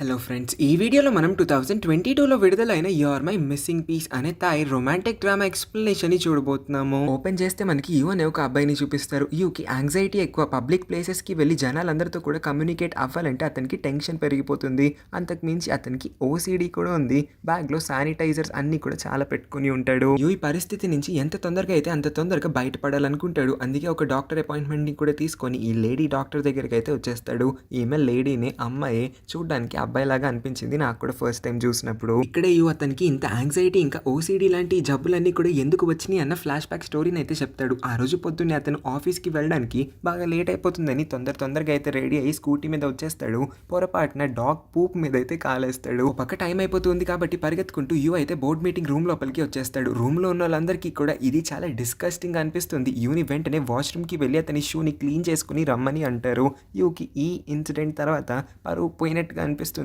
Hello friends, ఈ వీడియోలో మనం 2022లో విడుదలైన you are my missing piece అనే థాయ్ రొమాంటిక్ డ్రామా ఎక్స్ప్లెనేషన్ ని చూడబోతున్నాము. ఓపెన్ చేస్తే మనకి యు అనే ఒక అబ్బాయిని చూపిస్తారు. యుకి యాంగ్జైటీ ఎక్కువ. పబ్లిక్ ప్లేసెస్ కి వెళ్ళి జనాలందరితో కూడా కమ్యూనికేట్ అవ్వాలంటే అతనికి టెన్షన్ పెరిగిపోతుంది. అంతకు మించి అతనికి ఓసిడి కూడా ఉంది. బ్యాగ్ లో శానిటైజర్స్ అన్ని కూడా చాలా పెట్టుకుని ఉంటాడు. యు ఈ పరిస్థితి నుంచి ఎంత తొందరగా అయితే అంత తొందరగా బయటపడాలనుకుంటాడు. అందుకే ఒక డాక్టర్ అపాయింట్మెంట్ ని కూడా తీసుకొని ఈ లేడీ డాక్టర్ దగ్గరికి అయితే వచ్చేస్తాడు. ఈమె లేడీని అమ్మాయి చూడడానికి అబ్బాయిలాగా అనిపించింది నాకు కూడా ఫస్ట్ టైం చూసినప్పుడు. ఇక్కడే యు అతనికి ఇంత యాంగ్జైటీ ఇంకా ఓసిడి లాంటి జబ్బులన్నీ కూడా ఎందుకు వచ్చినాయి అన్న ఫ్లాష్ బ్యాక్ స్టోరీని అయితే చెప్తాడు. ఆ రోజు పొద్దున్నే అతను ఆఫీస్కి వెళ్ళడానికి బాగా లేట్ అయిపోతుందని తొందరగా అయితే రెడీ అయ్యి స్కూటీ మీద వచ్చేస్తాడు. పొరపాటున డాగ్ పూప్ మీద అయితే కాలేస్తాడు. పక్క టైం అయిపోతుంది కాబట్టి పరిగెత్తుకుంటూ యు అయితే బోర్డ్ మీటింగ్ రూమ్ లోపలికి వచ్చేస్తాడు. రూమ్ లో ఉన్న వాళ్ళందరికీ కూడా ఇది చాలా డిస్కస్టింగ్ అనిపిస్తుంది. యుని వెంటనే వాష్రూమ్ కి వెళ్ళి అతని షూని క్లీన్ చేసుకుని రమ్మని అంటారు. యుకి ఈ ఇన్సిడెంట్ తర్వాత పరువు పోయినట్టుగా అనిపిస్తుంది.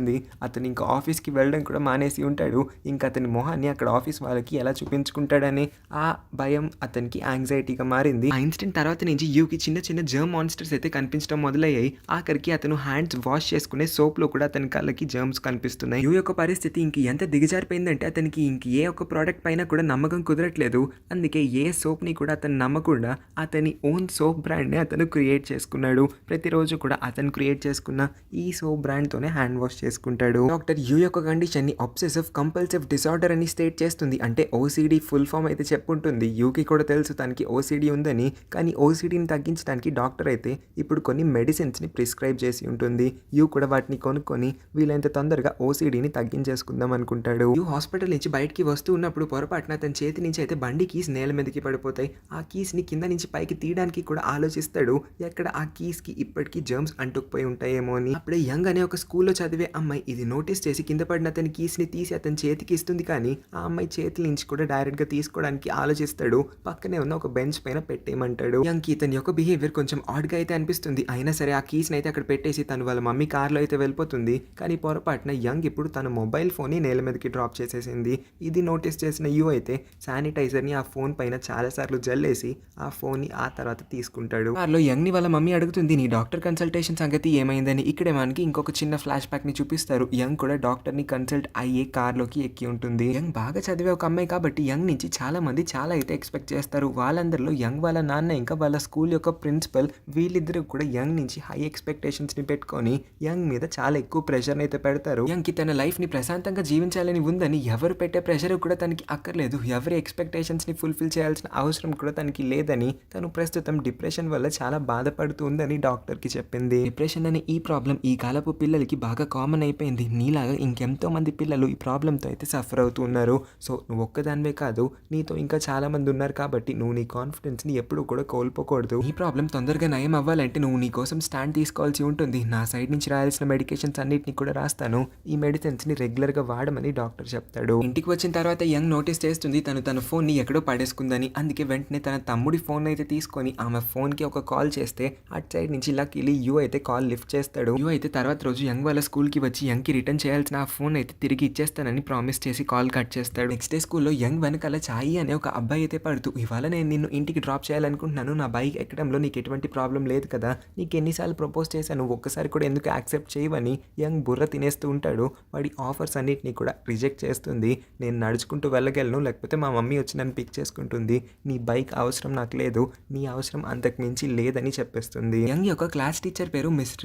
అతను ఇంకా ఆఫీస్కి వెళ్ళడం కూడా మానేసి ఉంటాడు. ఇంకా అతని మొహాన్ని అక్కడ ఆఫీస్ వాళ్ళకి ఎలా చూపించుకుంటాడని ఆ భయం అతనికి యాంగ్జైటీగా మారింది. ఆ ఇన్సిడెంట్ తర్వాత నుంచి యూకి చిన్న చిన్న జర్మ్ మాన్స్టర్స్ అయితే కనిపించడం మొదలయ్యాయి. ఆఖరికి అతను హ్యాండ్స్ వాష్ చేసుకునే సోప్ లో కూడా అతని కళ్ళకి జర్మ్స్ కనిపిస్తున్నాయి. యూ యొక్క పరిస్థితి ఇంక ఎంత దిగజారిపోయిందంటే అతనికి ఇంక ఏ ఒక్క ప్రోడక్ట్ పైన కూడా నమ్మకం కుదరట్లేదు. అందుకే ఏ సోప్ ని కూడా అతను నమ్మకుండా అతని ఓన్ సోప్ బ్రాండ్ ని అతను క్రియేట్ చేసుకున్నాడు. ప్రతిరోజు కూడా అతను క్రియేట్ చేసుకున్న ఈ సోప్ బ్రాండ్ తోనే హ్యాండ్ వాష్ చేసుకుంటాడు. డాక్టర్ యు యొక్క కండిషన్ ని అబ్సెసివ్ కంపల్సివ్ డిసార్డర్ అని స్టేట్ చేస్తుంది. అంటే ఓసిడి ఫుల్ ఫామ్ అయితే చెప్పుంటుంది. యూకి కూడా తెలుసు తనకి ఓసిడి ఉందని. కానీ ఓసిడిని తగ్గించడానికి డాక్టర్ అయితే ఇప్పుడు కొన్ని మెడిసిన్స్ ని ప్రిస్క్రైబ్ చేసి ఉంటుంది. యు కూడా వాటిని కొనుక్కొని వీలైనంత తొందరగా ఓసిడిని తగ్గించేసుకుందాం అనుకుంటాడు. యు హాస్పిటల్ నుంచి బయటికి వస్తూ ఉన్నప్పుడు పొరపాటున తన చేతి నుంచి అయితే బండి కీస్ నేల మీదకి పడిపోతాయి. ఆ కీస్ ని కింద నుంచి పైకి తీయడానికి కూడా ఆలోచిస్తాడు. ఎక్కడ ఆ కీస్ కి ఇప్పటికీ జర్మ్స్ అంటుకుపోయి ఉంటాయేమో అని. అప్పుడే యంగ్ అనే ఒక స్కూల్లో చదివే అమ్మాయి ఇది నోటీస్ చేసి కింద పడిన అతని కీస్ ని తీసి అతని చేతికి ఇస్తుంది. కానీ ఆ అమ్మాయి చేతి నుంచి కూడా డైరెక్ట్ గా తీసుకోవడానికి ఆలోచిస్తాడు. పక్కనే ఉన్న ఒక బెంచ్ పైన పెట్టేయమంటాడు. యంగ్ కి ఇతని యొక్క బిహేవియర్ కొంచెం ఆడ్ గా అయితే అనిపిస్తుంది. అయినా సరే ఆ కీస్ అయితే అక్కడ పెట్టేసి తను వాళ్ళ మమ్మీ కార్ లో అయితే వెళ్ళిపోతుంది. కానీ పొరపాటున యంగ్ ఇప్పుడు తన మొబైల్ ఫోన్ ని నేల మీదకి డ్రాప్ చేసేసింది. ఇది నోటీస్ చేసిన యు అయితే శానిటైజర్ ని ఆ ఫోన్ పైన చాలా సార్లు జల్లేసి ఆ ఫోన్ ని ఆ తర్వాత తీసుకుంటాడు. కార్లో యంగ్ ని వాళ్ళ మమ్మీ అడుగుతుంది, నీ డాక్టర్ కన్సల్టేషన్ సంగతి ఏమైందని. ఇక్కడే మనకి ఇంకొక చిన్న ఫ్లాష్ బ్యాక్ ని చూపిస్తారు. యంగ్ కూడా డాక్టర్ ని కన్సల్ట్ అయ్యే కార్లోకి ఎక్కి ఉంటుంది. యంగ్ బాగా చదివే ఒక అమ్మాయి కాబట్టి యంగ్ నుంచి చాలా మంది చాలా అయితే ఎక్స్పెక్ట్ చేస్తారు. వాళ్ళందరిలో యంగ్ వాళ్ళ నాన్న ఇంకా వాళ్ళ స్కూల్ యొక్క ప్రిన్సిపల్ వీళ్ళిద్దరూ కూడా యంగ్ నుంచి హై ఎక్స్పెక్టేషన్స్ ని పెట్టుకొని యంగ్ మీద చాలా ఎక్కువ ప్రెషర్ అయితే పెడతారు. యంగ్ కి తన లైఫ్ ని ప్రశాంతంగా జీవించాలని ఉందని ఎవరు పెట్టే ప్రెషర్ కూడా తనకి అక్కర్లేదు. ఎవరి ఎక్స్పెక్టేషన్స్ ని ఫుల్ఫిల్ చేయాల్సిన అవసరం కూడా తనకి లేదని తను ప్రస్తుతం డిప్రెషన్ వల్ల చాలా బాధపడుతుందని డాక్టర్ కి చెప్పింది. డిప్రెషన్ అనే ఈ ప్రాబ్లం ఈ కాలపు పిల్లలకి బాగా కామన్ అయిపోయింది. నీలాగా ఇంకెంతో మంది పిల్లలు ఈ ప్రాబ్లంతో అయితే సఫర్ అవుతున్నారు. సో నువ్వు ఒక్కదానివే కాదు, నీతో ఇంకా చాలా మంది ఉన్నారు. కాబట్టి నువ్వు నీ కాన్ఫిడెన్స్ ని ఎప్పుడు కూడా కోల్పోకూడదు. ఈ ప్రాబ్లం తొందరగా నయం అవ్వాలంటే నువ్వు నీ కోసం స్టాండ్ తీసుకోవాల్సి ఉంటుంది. నా సైడ్ నుంచి రాయాల్సిన మెడికేషన్స్ అన్నిటిని కూడా రాస్తాను. ఈ మెడిసిన్స్ ని రెగ్యులర్ గా వాడమని డాక్టర్ చెప్తాడు. ఇంటికి వచ్చిన తర్వాత యంగ్ నోటీస్ చేస్తుంది తన ఫోన్ ని ఎక్కడో పడేసుకుందని. అందుకే వెంటనే తన తమ్ముడి ఫోన్ అయితే తీసుకొని ఆమె ఫోన్ కి ఒక కాల్ చేస్తే అటు సైడ్ నుంచి లక్కీలీ యు అయితే కాల్ లిఫ్ట్ చేస్తాడు. యు అయితే తర్వాత రోజు యంగ్ వాళ్ళ స్కూల్ కి వచ్చి యంగ్ కి రిటర్న్ చేయాల్సిన ఆ ఫోన్ అయితే తిరిగి ఇచ్చేస్తానని ప్రామిస్ చేసి కాల్ కట్ చేస్తాడు. నెక్స్ట్ డే స్కూల్లో యంగ్ వెనకాల చాయి అనే ఒక అబ్బాయి అయితే పడుతూ, ఇవాళ నేను నిన్ను ఇంటికి డ్రాప్ చేయాలనుకుంటున్నాను. నా బైక్ ఎక్కడంలో నీకు ఎటువంటి ప్రాబ్లం లేదు కదా, నీకు ఎన్నిసార్లు ప్రపోజ్ చేశాను, ఒక్కసారి కూడా ఎందుకు యాక్సెప్ట్ చేయవని యంగ్ బుర్ర తినేస్తూ ఉంటాడు. వాడి ఆఫర్స్ అన్నిటిని కూడా రిజెక్ట్ చేస్తుంది. నేను నడుచుకుంటూ వెళ్ళగలను, లేకపోతే మా మమ్మీ వచ్చి నన్ను పిక్ చేసుకుంటుంది. నీ బైక్ అవసరం నాకు లేదు, నీ అవసరం అంతకు మించి లేదని చెప్పేస్తుంది. యంగ్ యొక్క క్లాస్ టీచర్ పేరు మిస్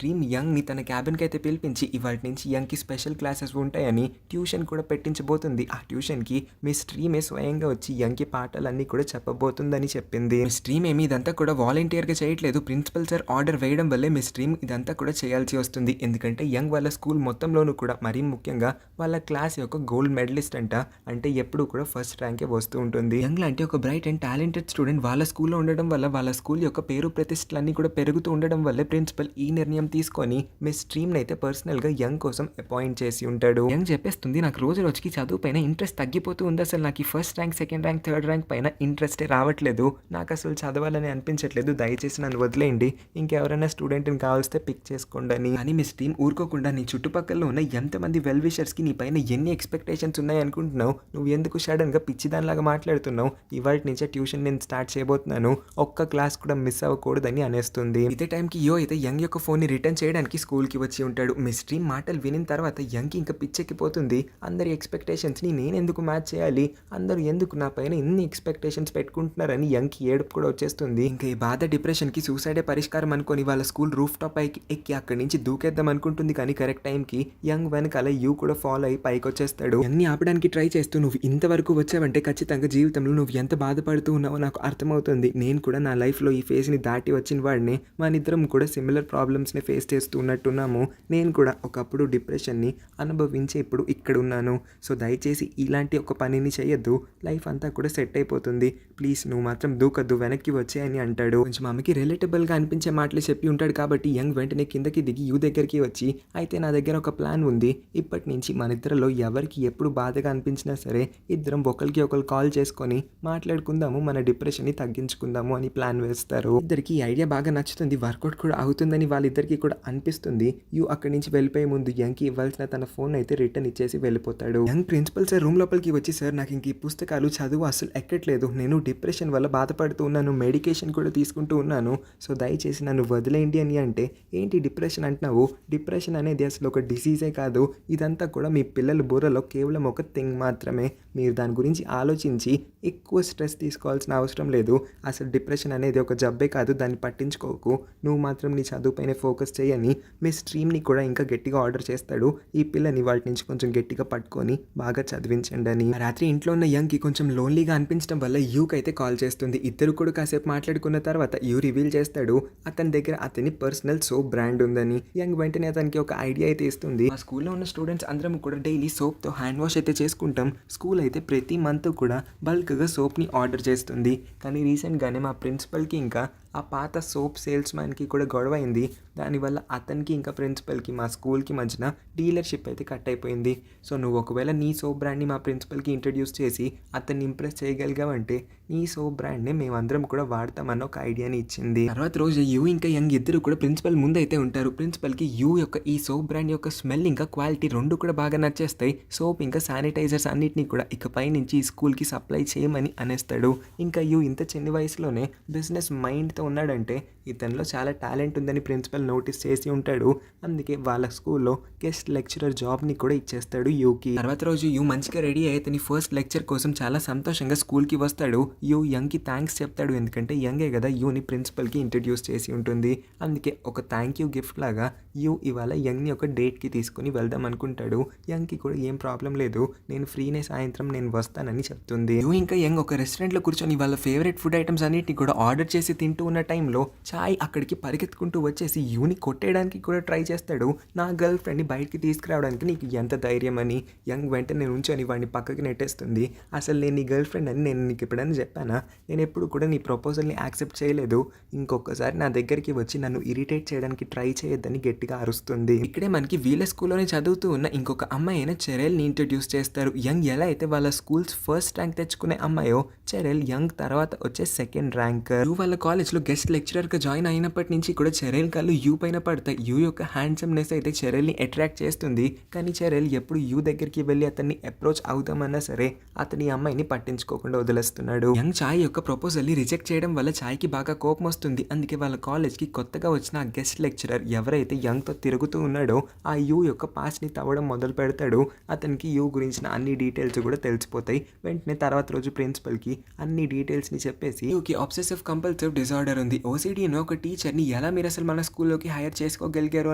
డ్రీమ్ యంగ్ ని తన క్యాబిన్ కి అయితే పిలిపించి ఇవాటి నుంచి యంగ్ కి స్పెషల్ క్లాసెస్ ఉంటాయని ట్యూషన్ కూడా పెట్టించబోతుంది. ఆ ట్యూషన్ కి మిస్ డ్రీమే స్వయంగా వచ్చి యంగ్ కి పాఠాలన్నీ కూడా చెప్పబోతుందని చెప్పింది. మిస్ డ్రీమ్ ఏమి ఇదంతా కూడా వాలంటీర్ గా చేయట్లేదు. ప్రిన్సిపల్ సార్ ఆర్డర్ వేయడం వల్లే మిస్ డ్రీమ్ ఇదంతా కూడా చేయాల్సి వస్తుంది. ఎందుకంటే యంగ్ వాళ్ళ స్కూల్ మొత్తంలోనూ కూడా మరీ ముఖ్యంగా వాళ్ళ క్లాస్ యొక్క గోల్డ్ మెడలిస్ట్ అంట. అంటే ఎప్పుడు కూడా ఫస్ట్ ర్యాంకే వస్తూ ఉంటుంది. యంగ్ లాంటి ఒక బ్రైట్ అండ్ టాలెంటెడ్ స్టూడెంట్ వాళ్ళ స్కూల్లో ఉండడం వల్ల వాళ్ళ స్కూల్ యొక్క పేరు ప్రతిష్టలన్నీ కూడా పెరుగుతూ ఉండడం వల్లే ప్రిన్సిపల్ ఈ నిర్ణయం తీసుకొని మిస్ డ్రీమ్ అయితే పర్సనల్ గా యంగ్ కోసం అపాయింట్ చేసి ఉంటాడు. యంగ్ చెప్పేస్తుంది, నాకు రోజు రోజుకి చదువు పైన ఇంట్రెస్ట్ తగ్గిపోతూ ఉంది. అసలు నాకు first rank, second rank, third rank పైన ఇంట్రెస్టే రావట్లేదు. నాకు అసలు చదవాలని అనిపించట్లేదు. దయచేసి నన్ను వదిలేయండి. ఇంకెవరైనా స్టూడెంట్ని కావాల్స్తే పిక్ చేసుకోండి అని. కానీ మిస్ టీమ్ ఊరుకోకుండా నీ చుట్టుపక్కల ఉన్న ఎంతమంది వెల్ విషర్స్ కి నీ పైన ఎన్ని ఎక్స్పెక్టేషన్స్ ఉన్నాయి అనుకుంటున్నావు? నువ్వు ఎందుకు సడన్ గా పిచ్చిదానిలాగా మాట్లాడుతున్నావు? ఇవాళ నుంచే ట్యూషన్ నేను స్టార్ట్ చేయబోతున్నాను. ఒక్క క్లాస్ కూడా మిస్ అవ్వకూడదని అనేస్తుంది. ఇదే టైంకి యో అయితే యంగ్ యొక్క ఫోన్ ని రిటర్న్ చేయడానికి స్కూల్ కి వచ్చి ఉంటాడు. మిస్ట్రీమ్ మాటలు వినిన తర్వాత యంగ్కి ఇంకా పిచ్చెక్కిపోతుంది. అందరి ఎక్స్పెక్టేషన్స్ని నేనెందుకు మ్యాచ్ చేయాలి, అందరూ ఎందుకు నా పైన ఇన్ని ఎక్స్పెక్టేషన్స్ పెట్టుకుంటున్నారని యంగ్కి ఏడుపు కూడా వచ్చేస్తుంది. ఇంకా ఈ బాధ డిప్రెషన్కి సూసైడే పరిష్కారం అనుకొని వాళ్ళ స్కూల్ రూఫ్ టాప్ పైకి ఎక్కి అక్కడి నుంచి దూకేద్దాం అనుకుంటుంది. కానీ కరెక్ట్ టైంకి యంగ్ వెనకాల యూ కూడా ఫాలో అయ్యి పైకి వచ్చేస్తాడు. యంగ్ని ఆపడానికి ట్రై చేస్తూ నువ్వు ఇంతవరకు వచ్చావంటే ఖచ్చితంగా జీవితంలో నువ్వు ఎంత బాధపడుతూ ఉన్నావో నాకు అర్థమవుతుంది. నేను కూడా నా లైఫ్లో ఈ ఫేజ్ని దాటి వచ్చిన వాడిని. మనిద్దరం కూడా సిమిలర్ ప్రాబ్లమ్స్ని ఫేస్ చేస్తూ ఉన్నట్టున్నాము. నేను కూడా ఒకప్పుడు డిప్రెషన్ని అనుభవించి ఇప్పుడు ఇక్కడ ఉన్నాను. సో దయచేసి ఇలాంటి ఒక పనిని చేయొద్దు, లైఫ్ అంతా కూడా సెట్ అయిపోతుంది. ప్లీజ్ నువ్వు మాత్రం దూకద్దు, వెనక్కి వచ్చే అని అంటాడు. కొంచెం ఆమెకి రిలేటబుల్గా అనిపించే మాటలు చెప్పి ఉంటాడు కాబట్టి యంగ్ వెంటనే కిందకి దిగి యూ దగ్గరికి వచ్చి, అయితే నా దగ్గర ఒక ప్లాన్ ఉంది. ఇప్పటి నుంచి మన ఇద్దరిలో ఎవరికి ఎప్పుడు బాధగా అనిపించినా సరే ఇద్దరం ఒకరికి ఒకరు కాల్ చేసుకొని మాట్లాడుకుందాము, మన డిప్రెషన్ని తగ్గించుకుందాము అని ప్లాన్ వేస్తారు. ఇద్దరికి ఈ ఐడియా బాగా నచ్చుతుంది, వర్కౌట్ కూడా అవుతుందని వాళ్ళిద్దరికి కూడా అనిపిస్తుంది. యూ అక్కడి నుంచి వెళ్ళిపోయే ముందు యంగ్కి ఇవ్వాల్సిన తన ఫోన్ అయితే రిటర్న్ ఇచ్చేసి వెళ్ళిపోతాడు. యంగ్ ప్రిన్సిపల్ సార్ రూమ్ లోపలికి వచ్చి, సార్ నాకు ఇంక ఈ పుస్తకాలు చదువు అసలు ఎక్కట్లేదు, నేను డిప్రెషన్ వల్ల బాధపడుతూ ఉన్నాను, మెడికేషన్ కూడా తీసుకుంటూ ఉన్నాను, సో దయచేసి నన్ను వదిలేయండి అని అంటే, ఏంటి డిప్రెషన్ అంటున్నావు, డిప్రెషన్ అనేది అసలు ఒక డిసీజే కాదు, ఇదంతా కూడా మీ పిల్లల బుర్రలో కేవలం ఒక థింగ్ మాత్రమే, మీరు దాని గురించి ఆలోచించి ఎక్కువ స్ట్రెస్ తీసుకోవాల్సిన అవసరం లేదు, అసలు డిప్రెషన్ అనేది ఒక జబ్బే కాదు, దాన్ని పట్టించుకోకు, నువ్వు మాత్రం నీ చదువుపైనే ఫోకస్ చేయని మీ స్ట్రీమ్ని కూడా ఇంకా గట్టిగా ఆర్డర్ చేస్తాడు. ఈ పిల్లని వాటి నుంచి కొంచెం గట్టిగా పట్టుకొని బాగా చదివించండి అని. రాత్రి ఇంట్లో ఉన్న యంగ్కి కొంచెం లోన్లీగా అనిపించడం వల్ల యూకి అయితే కాల్ చేస్తుంది. ఇద్దరు కూడా కాసేపు మాట్లాడుకున్న తర్వాత యూ రివీల్ చేస్తాడు అతని దగ్గర అతని పర్సనల్ సోప్ బ్రాండ్ ఉందని. యంగ్ వెంటనే అతనికి ఒక ఐడియా అయితే ఇస్తుంది. మా స్కూల్లో ఉన్న స్టూడెంట్స్ అందరం కూడా డైలీ సోప్తో హ్యాండ్ వాష్ అయితే చేసుకుంటాం. స్కూల్ అయితే ప్రతి మంత్ కూడా బల్క్గా సోప్ని ఆర్డర్ చేస్తుంది. కానీ రీసెంట్గానే మా ప్రిన్సిపల్కి ఇంకా ఆ పాత సోప్ సేల్స్ మ్యాన్కి కూడా గొడవ అయింది. దానివల్ల అతనికి ఇంకా ప్రిన్సిపల్కి మా స్కూల్కి మధ్యన డీలర్షిప్ అయితే కట్ అయిపోయింది. సో నువ్వు ఒకవేళ నీ సోప్ బ్రాండ్ని మా ప్రిన్సిపల్కి ఇంట్రడ్యూస్ చేసి అతన్ని ఇంప్రెస్ చేయగలిగావంటే నీ సోప్ బ్రాండ్ని మేమందరం కూడా వాడతామన్న ఒక ఐడియాని ఇచ్చింది. తర్వాత రోజు యూ ఇంకా యంగ్ ఇద్దరు కూడా ప్రిన్సిపల్ ముందు అయితే ఉంటారు. ప్రిన్సిపల్కి యూ యొక్క ఈ సోప్ బ్రాండ్ యొక్క స్మెల్ ఇంకా క్వాలిటీ రెండు కూడా బాగా నచ్చేస్తాయి. సోప్ ఇంకా శానిటైజర్స్ అన్నిటినీ కూడా ఇకపై నుంచి ఈ స్కూల్కి సప్లై చేయమని అనేస్తాడు. ఇంకా యూ ఇంత చిన్న వయసులోనే బిజినెస్ మైండ్తో ఉన్నాడంటే ఇతనిలో చాలా టాలెంట్ ఉందని ప్రిన్సిపల్ నోటీస్ చేసి ఉంటాడు. అందుకే వాళ్ళ స్కూల్లో గెస్ట్ లెక్చరర్ జాబ్ని కూడా ఇచ్చేస్తాడు యూకి. తర్వాత రోజు యూ మంచిగా రెడీ అయ్యి తన ఫస్ట్ లెక్చర్ కోసం చాలా సంతోషంగా స్కూల్కి వస్తాడు. యూ యంగ్కి థ్యాంక్స్ చెప్తాడు, ఎందుకంటే యంగే కదా యూని ప్రిన్సిపల్కి ఇంట్రడ్యూస్ చేసి ఉంటుంది. అందుకే ఒక థ్యాంక్ యూ గిఫ్ట్ లాగా యూ ఇవాళ యంగ్ని ఒక డేట్కి తీసుకుని వెళ్దాం అనుకుంటాడు. యంగ్కి కూడా ఏం ప్రాబ్లం లేదు, నేను ఫ్రీనే, సాయంత్రం నేను వస్తానని చెప్తుంది. యూ ఇంకా యంగ్ ఒక రెస్టారెంట్లో కూర్చొని వాళ్ళ ఫేవరెట్ ఫుడ్ ఐటమ్స్ అన్నిటిని కూడా ఆర్డర్ చేసి తింటూ ఉన్న టైంలో చాయ్ అక్కడికి పరిగెత్తుకుంటూ వచ్చేసి యూని కొట్టేయడానికి కూడా ట్రై చేస్తాడు. నా గర్ల్ ఫ్రెండ్ని బయటికి తీసుకురావడానికి నీకు ఎంత ధైర్యం అని. యంగ్ వెంటనే ఉంచని వాడిని పక్కకి నెట్టేస్తుంది. అసలు నేను నీ గర్ల్ ఫ్రెండ్ అని నేను నీకు ఎప్పుడైనా చెప్పానా, నేను ఎప్పుడు కూడా నీ ప్రపోజల్ని యాక్సెప్ట్ చేయలేదు, ఇంకొకసారి నా దగ్గరికి వచ్చి నన్ను ఇరిటేట్ చేయడానికి ట్రై చేయొద్దని గట్టిగా అరుస్తుంది. ఇక్కడే మనకి వీళ్ళ స్కూల్లోనే చదువుతూ ఉన్న ఇంకొక అమ్మాయి అయిన చెరెల్ని ఇంట్రడ్యూస్ చేస్తారు. యంగ్ ఎలా అయితే వాళ్ళ స్కూల్స్ ఫస్ట్ ర్యాంక్ తెచ్చుకునే అమ్మాయో, చెరెల్ యంగ్ తర్వాత వచ్చే సెకండ్ ర్యాంకర్. యూ వాళ్ళ కాలేజ్లో గెస్ట్ లెక్చరర్గా జాయిన్ అయినప్పటి నుంచి కూడా చెరెల్ కళ్ళు యూ పైన పడతాయి. యూ యొక్క హ్యాండ్సమ్నెస్ అయితే చెరెల్ని అట్రాక్ట్ చేస్తుంది. కానీ చెరెల్ ఎప్పుడు యూ దగ్గరికి వెళ్ళి అతన్ని అప్రోచ్ అవుతామన్నా సరే అతని అమ్మాయిని పట్టించుకోకుండా వదిలేస్తున్నాడు. యంగ్ చాయ్ యొక్క ప్రపోజల్ని రిజెక్ట్ చేయడం వల్ల చాయ్కి బాగా కోపం వస్తుంది. అందుకే వాళ్ళ కాలేజ్కి కొత్తగా వచ్చిన ఆ గెస్ట్ లెక్చరర్ ఎవరైతే యంగ్తో తిరుగుతూ ఉన్నాడో ఆ యూ యొక్క పాస్ని తవ్వడం మొదలు పెడతాడు. అతనికి యూ గురించిన అన్ని డీటెయిల్స్ కూడా తెలిసిపోతాయి. వెంటనే తర్వాత రోజు ప్రిన్సిపల్కి అన్ని డీటెయిల్స్ని చెప్పేసి యూకి ఆబ్సెసివ్ కంపల్సివ్ డిజార్డర్ ఉంది, ఓసిడి అనే ఒక టీచర్ని ఎలా మీరు అసలు మన స్కూల్లోకి హైర్ చేసుకోగలిగారు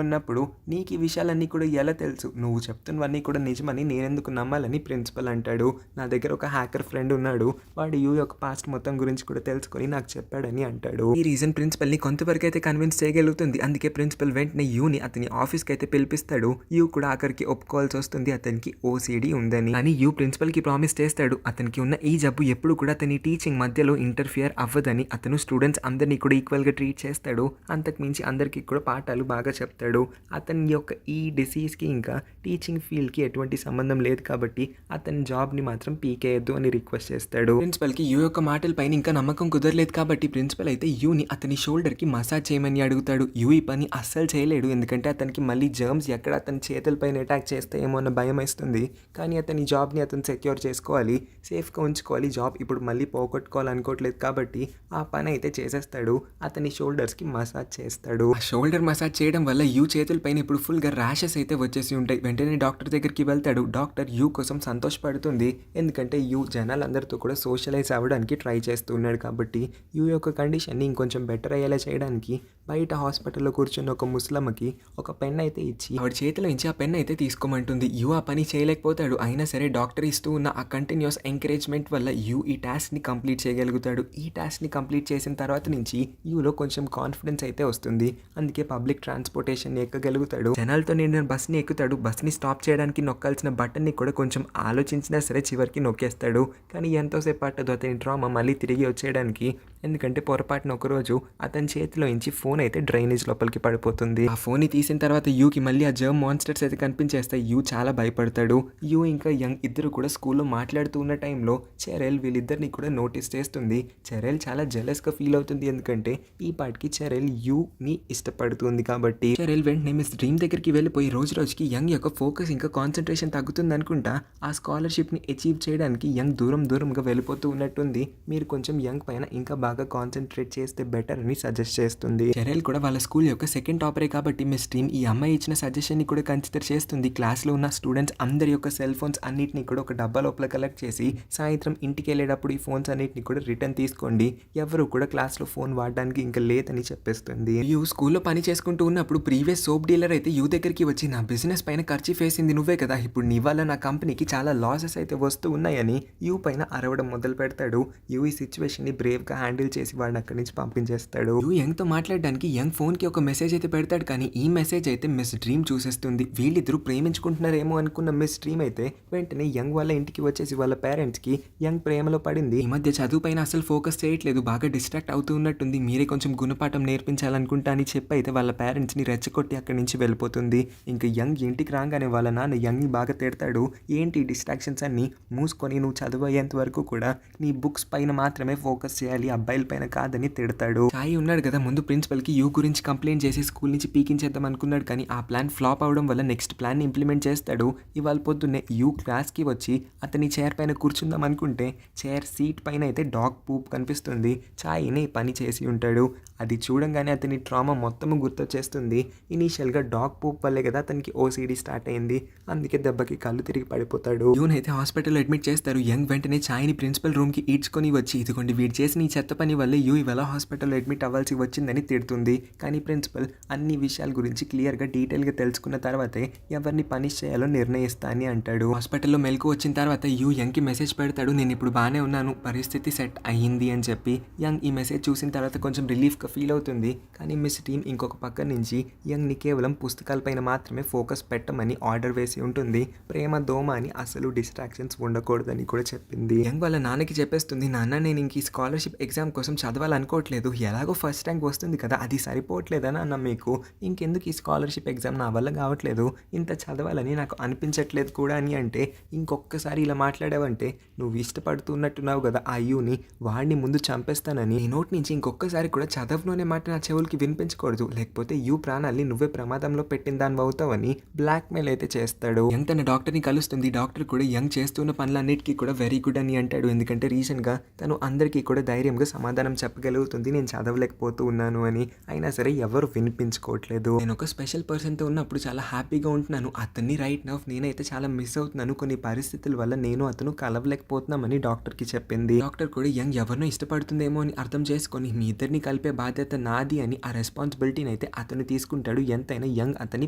అన్నప్పుడు నీకు ఈ విషయాలన్నీ కూడా ఎలా తెలుసు, నువ్వు చెప్తున్నవన్నీ కూడా నిజమని నేనెందుకు నమ్మాలని ప్రిన్సిపల్ అంటాడు. నా దగ్గర ఒక హ్యాకర్ ఫ్రెండ్ ఉన్నాడు, వాడు యూ యొక్క పాస్ట్ మొత్తం గురించి కూడా తెలుసుకొని నాకు చెప్పాడని అంటాడు. ఈ రీజన్ ప్రిన్సిపల్ని కొంతవరకు అయితే కన్విన్స్ చేయగలుగుతుంది. అందుకే ప్రిన్సిపల్ వెంటనే యూని అతని ఆఫీస్కి అయితే పిలిపిస్తాడు. యూ కూడా ఆఖరికి ఒప్పుకోవాల్సి వస్తుంది అతనికి ఓసిడి ఉందని. అని యూ ప్రిన్సిపల్కి ప్రామిస్ చేస్తాడు అతనికి ఉన్న ఈ జబ్బు ఎప్పుడు కూడా అతని టీచింగ్ మధ్యలో ఇంటర్ఫియర్ అవ్వదని. అతను స్టూడెంట్స్ అందరినీ కూడా ఈక్వల్గా ట్రీట్ చేస్తాడు. అంతకుమించి అందరికీ కూడా పాఠాలు బాగా చెప్తాడు. అతని యొక్క ఈ డిసీజ్కి ఇంకా టీచింగ్ ఫీల్డ్కి ఎటువంటి సంబంధం లేదు కాబట్టి అతని జాబ్ని మాత్రం పీకేయద్దు అని రిక్వెస్ట్ చేస్తాడు. ప్రిన్సిపల్కి యూ యొక్క మాటలపైన ఇంకా నమ్మకం కుదరలేదు కాబట్టి ప్రిన్సిపల్ అయితే యూని అతని షోల్డర్కి మసాజ్ చేయమని అడుగుతాడు. యూ ఈ పని అస్సలు చేయలేడు, ఎందుకంటే అతనికి మళ్ళీ జర్మ్స్ ఎక్కడ అతని చేతులపైన అటాక్ చేస్తాయేమో అన్న భయం వేస్తుంది. కానీ అతని జాబ్ని అతను సెక్యూర్ చేసుకోవాలి, సేఫ్గా ఉంచుకోవాలి, జాబ్ ఇప్పుడు మళ్ళీ పోగొట్టుకోవాలనుకోవట్లేదు కాబట్టి ఆ పని అయితే చేసేస్తాడు. అతని షోల్డర్స్కి మసాజ్ చేస్తాడు. ఆ షోల్డర్ మసాజ్ చేయడం వల్ల యూ చేతులపైన ఇప్పుడు ఫుల్గా ర్యాషెస్ అయితే వచ్చేసి ఉంటాయి. వెంటనే డాక్టర్ దగ్గరికి వెళ్తాడు. డాక్టర్ యూ కోసం సంతోషపడుతుంది. ఎందుకంటే యూ జనాలందరితో కూడా సోషలైజ్ అవ్వడానికి ట్రై చేస్తూ ఉన్నాడు కాబట్టి యూ యొక్క కండిషన్ని ఇంకొంచెం బెటర్ అయ్యేలా చేయడానికి బయట హాస్పిటల్లో కూర్చున్న ఒక ముసలమ్మకి ఒక పెన్ అయితే ఇచ్చి ఆవిడ చేతిలో నుంచి ఆ పెన్ అయితే తీసుకోమంటుంది. యూ ఆ పని చేయలేకపోతాడు. అయినా సరే డాక్టర్ ఇస్తూ ఉన్న ఆ కంటిన్యూస్ ఎంకరేజ్మెంట్ వల్ల యూ ఈ టాస్క్ని కంప్లీట్ చేయగలుగుతాడు. ఈ టాస్క్ని కంప్లీట్ చేసిన తర్వాత నుంచి యూలో కొంచెం కాన్ఫిడెన్స్ అయితే వస్తుంది. అందుకే పబ్లిక్ ట్రాన్స్పోర్టేషన్ ఎక్కగలుగుతాడు. జనాలతో నిండిన బస్ని ఎక్కుతాడు. బస్ని స్టాప్ చేయడానికి నొక్కాల్సిన బటన్ని కూడా కొంచెం ఆలోచించినా సరే చివరికి నొక్కేస్తాడు. కానీ ఎంతోసేపు పట్టదు అతని డ్రామా మళ్ళీ తిరిగి వచ్చేయడానికి. ఎందుకంటే పొరపాటున ఒకరోజు అతని చేతిలో నుంచి ఫోన్ అయితే డ్రైనేజ్ లోపలికి పడిపోతుంది. ఆ ఫోన్ని తీసిన తర్వాత యూకి మళ్ళీ ఆ జర్మ్ మాన్స్టర్స్ అయితే కనిపించేస్తాయి. యూ చాలా భయపడతాడు. యూ ఇంకా యంగ్ ఇద్దరు కూడా స్కూల్లో మాట్లాడుతూ ఉన్న టైంలో చెరెల్ వీళ్ళిద్దరిని కూడా నోటీస్ చేస్తుంది. చెరెల్ చాలా జెలస్గా ఫీల్ అవుతుంది. ఎందుకంటే ఈ పాటికి చెరెల్ యూని ఇష్టపడుతుంది కాబట్టి. చెరెల్ వెంటనే మిస్ డ్రీమ్ దగ్గరికి వెళ్ళిపోయి రోజు రోజుకి యంగ్ యొక్క ఫోకస్ ఇంకా కాన్సన్ట్రేషన్ తగ్గుతుంది అనుకుంటా ఆ స్కాలర్షిప్ని అచీవ్ చేయడానికి యంగ్ దూరంగా వెళ్ళిపోతూ ఉన్నట్టుంది. మీరు కొంచెం యంగ్ పైన ఇంకా బాగా కాన్సన్ట్రేట్ చేస్తే బెటర్ అని సజెస్ట్ చేస్తుంది. చెరెల్ కూడా వాళ్ళ స్కూల్ యొక్క సెకండ్ టాపరే కాబట్టి మిస్ డ్రీమ్ ఈ అమ్మాయి ఇచ్చిన సజెషన్ని కూడా కన్సిడర్ చేస్తుంది. క్లాస్లో ఉన్న స్టూడెంట్స్ అందరి యొక్క సెల్ ఫోన్స్ అన్నిటిని కూడా ఒక డబ్బా లోపల కలెక్ట్ చేసి సాయంత్రం ఇంటికి వెళ్ళేటప్పుడు ఈ ఫోన్స్ అన్నిటిని కూడా రిటర్న్ తీసుకోండి. ఎవరు కూడా క్లాస్లో ఫోన్ వాడడానికి ఇంకా లేదని చెప్పేస్తుంది. యూ స్కూల్లో పని చేసుకుంటూ ఉన్నప్పుడు ప్రీవియస్ సోప్ డీలర్ అయితే యూ దగ్గరికి వచ్చి నా బిజినెస్ పైన ఖర్చు వేసింది నువ్వే కదా, ఇప్పుడు నీ వల్ల నా కంపెనీకి చాలా లాసెస్ అయితే వస్తూ ఉన్నాయని యూ పైన అరవడం మొదలు పెడతాడు. యూ ఈ సిచ్యువేషన్ని బ్రేవ్గా హ్యాండిల్ చేసి వాడిని అక్కడి నుంచి పంపించేస్తాడు. యూ యంగ్తో మాట్లాడడానికి యంగ్ ఫోన్కి ఒక మెసేజ్ అయితే పెడతాడు. కానీ ఈ మెసేజ్ అయితే మిస్ డ్రీమ్ చూసేస్తుంది. వీళ్ళిద్దరూ ప్రేమించుకుంటున్నారేమో అనుకున్న మిస్ డ్రీమ్ అయితే వెంటనే యంగ్ వాళ్ళ ఇంటికి వచ్చేసి వాళ్ళ పేరెంట్స్కి యంగ్ ప్రేమలో పడింది. ఈ మధ్య చదువు పైన అసలు ఫోకస్ చేయట్లేదు, బాగా డిస్ట్రాక్ట్ అవుతూ ఉన్నట్టుంది, మీరే కొంచెం గుణపాఠం నేర్పించాలనుకుంటా అని చెప్పి అయితే వాళ్ళ పేరెంట్స్ని రెచ్చగొట్టి అక్కడి నుంచి వెళ్ళిపోతుంది. ఇంకా యంగ్ ఇంటికి రాగానే వాళ్ళ నాన్న యంగ్ని బాగా తిడతాడు. ఏంటి డిస్ట్రాక్షన్స్ అన్ని మూసుకొని నువ్వు చదువు అయ్యేంత వరకు కూడా నీ బుక్స్ పైన మాత్రమే ఫోకస్ చేయాలి, అబ్బాయిల పైన కాదని తిడతాడు. సాయి ఉన్నాడు కదా ముందు ప్రిన్సిపల్కి యూ గురించి కంప్లైంట్ చేసి స్కూల్ నుంచి పీకించేద్దాం అనుకున్నాడు. కానీ ఆ ప్లాన్ ఫ్లాప్ అవడం వల్ల నెక్స్ట్ ప్లాన్ని ఇంప్లిమెంట్ చేస్తాడు. ఇవాళ పొద్దున్నే యూ క్లాస్కి వచ్చి అతని చైర్ పైన కూర్చుందాం అనుకుంటే చైర్ సీట్ పైన అయితే డాగ్ పూప్ కనిపిస్తుంది. సాయిని పని చేసి ఉంటాడు. అది చూడంగానే అతని ట్రామా మొత్తము గుర్తొచ్చేస్తుంది. ఇనీషియల్గా డాగ్ పూప్ వల్లే కదా అతనికి ఓసీడీ స్టార్ట్ అయింది. అందుకే దెబ్బకి కళ్ళు తిరిగి పడిపోతాడు. యూనైతే హాస్పిటల్లో అడ్మిట్ చేస్తారు. యంగ్ వెంటనే చాయ్ని ప్రిన్సిపల్ రూమ్కి ఈడ్చుకొని వచ్చి ఇదిగోండి వీడు చేసిన ఈ చెత్త పని వల్లే యూ ఇవాళ హాస్పిటల్లో అడ్మిట్ అవ్వాల్సి వచ్చిందని తిడుతుంది. కానీ ప్రిన్సిపల్ అన్ని విషయాల గురించి క్లియర్గా డీటెయిల్గా తెలుసుకున్న తర్వాతే ఎవరిని పనిష్ చేయాలో నిర్ణయిస్తా అని అంటాడు. హాస్పిటల్లో మెలకు వచ్చిన తర్వాత యూ యంగ్కి మెసేజ్ పెడతాడు. నేను ఇప్పుడు బాగానే ఉన్నాను, పరిస్థితి సెట్ అయ్యింది అని చెప్పి. యంగ్ ఈ మెసేజ్ చూసిన తర్వాత కొంచెం రిలీఫ్గా ఫీల్ అవుతుంది. కానీ మిస్ టీమ్ ఇంకొక పక్క నుంచి యంగ్ని కేవలం పుస్తకాలపైన మాత్రమే ఫోకస్ పెట్టమని ఆర్డర్ వేసి ఉంటుంది. ప్రేమ దోమ అని అసలు డిస్ట్రాక్షన్స్ ఉండకూడదని కూడా చెప్పింది. యంగ్ వాళ్ళ నాన్నకి చెప్పేస్తుంది, నాన్న నేను ఇంక ఈ స్కాలర్షిప్ ఎగ్జామ్ కోసం చదవాలనుకోవట్లేదు, ఎలాగో ఫస్ట్ ర్యాంక్ వస్తుంది కదా అది సరిపోవట్లేదని అన్న మీకు ఇంకెందుకు ఈ స్కాలర్షిప్ ఎగ్జామ్ నా వల్ల కావట్లేదు, ఇంత చదవాలని నాకు అనిపించట్లేదు కూడా అని అంటే ఇంకొకసారి ఇలా మాట్లాడావంటే నువ్వు ఇష్టపడుతున్నట్టున్నావు కదా ఆ యూని, వాడిని ముందు చంపేస్తానని నీ నోటి నుంచి ఇంకొకసారి కూడా చదవనోనే మాట నా చెవులకి వినిపించకూడదు, లేకపోతే యూ ప్రాణాల్ని నువ్వే ప్రమాదంలో పెట్టిన దాని అవుతావని బ్లాక్మెయిల్ అయితే చేస్తాడు. యంగ్ తన డాక్టర్ని కలుస్తుంది. డాక్టర్ కూడా యంగ్ చేస్తున్న పనులన్నిటికీ కూడా వెరీ గుడ్ అని అంటాడు. ఎందుకంటే రీసెంట్గా తను అందరికీ కూడా ధైర్యంగా సమాధానం చెప్పగలుగుతుంది నేను చదవలేకపోతూ ఉన్నాను అని. అయినా సరే ఎవరు వినిపించుకోవట్లేదు. నేను ఒక స్పెషల్ పర్సన్తో ఉన్నప్పుడు చాలా హ్యాపీగా ఉంటున్నాను, అతన్ని రైట్ నౌ నేనైతే చాలా మిస్ అవుతున్నాను, కొన్ని పరిస్థితుల వల్ల నేను అతను కలవలేకపోతున్నామని డాక్టర్కి చెప్పింది. డాక్టర్ కూడా యంగ్ ఎవరినో ఇష్టపడుతుందేమో అని అర్థం చేసుకొని మీ ఇద్దరిని కలిపే బాధ్యత నాది అని ఆ రెస్పాన్సిబిలిటీని అయితే అతను తీసుకుంటాడు. ఎంతైనా యంగ్ అతని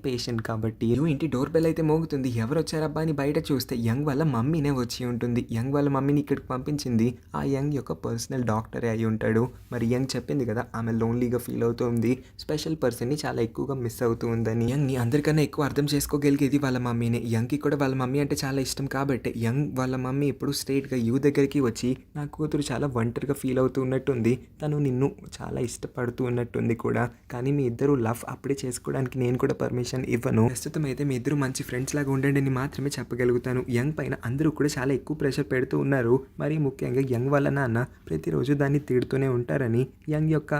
పేషెంట్ కాబట్టి. ఇంటి డోర్ బెల్ అయితే మోగుతుంది. ఎవరు వచ్చారబ్బా అని బయట చూస్తే యంగ్ వాళ్ళ మమ్మీనే వచ్చి ఉంటుంది. యంగ్ వాళ్ళ మమ్మీని ఇక్కడికి పంపించింది ఆ యంగ్ యొక్క పర్సనల్ డాక్టరే అయి ఉంటాడు. మరి యంగ్ చెప్పింది కదా ఆమె లోన్లీగా ఫీల్ అవుతుంది, స్పెషల్ పర్సన్ని చాలా ఎక్కువగా మిస్ అవుతూ ఉందని. యంగ్ని అందరికన్నా ఎక్కువ అర్థం చేసుకోగలిగేది వాళ్ళ మమ్మీనే. యంగ్కి కూడా వాళ్ళ మమ్మీ అంటే చాలా ఇష్టం కాబట్టి యంగ్ వాళ్ళ మమ్మీ ఇప్పుడు స్ట్రైట్గా యూ దగ్గరికి వచ్చి నా కూతురు చాలా ఒంటరిగా ఫీల్ అవుతూ ఉన్నట్టుంది, తను నిన్ను చాలా ఇష్టపడుతూ ఉన్నట్టుంది కూడా, కానీ మీ ఇద్దరు లవ్ అప్పుడే చేసుకోవడానికి నేను కూడా పర్మిషన్ ఇవ్వను, ప్రస్తుతం అయితే మీ ఇద్దరు మంచి ఫ్రెండ్స్ లాగా ఉండండి అని మాత్రమే చెప్పగలుగుతాను. యంగ్ పైన అందరూ కూడా చాలా ఎక్కువ ప్రెషర్ పెడుతూ ఉన్నారు. మరి ముఖ్యంగా యంగ్ వాళ్ళ నాన్న ప్రతిరోజు దాన్ని తిడుతూనే ఉంటారని యంగ్ యొక్క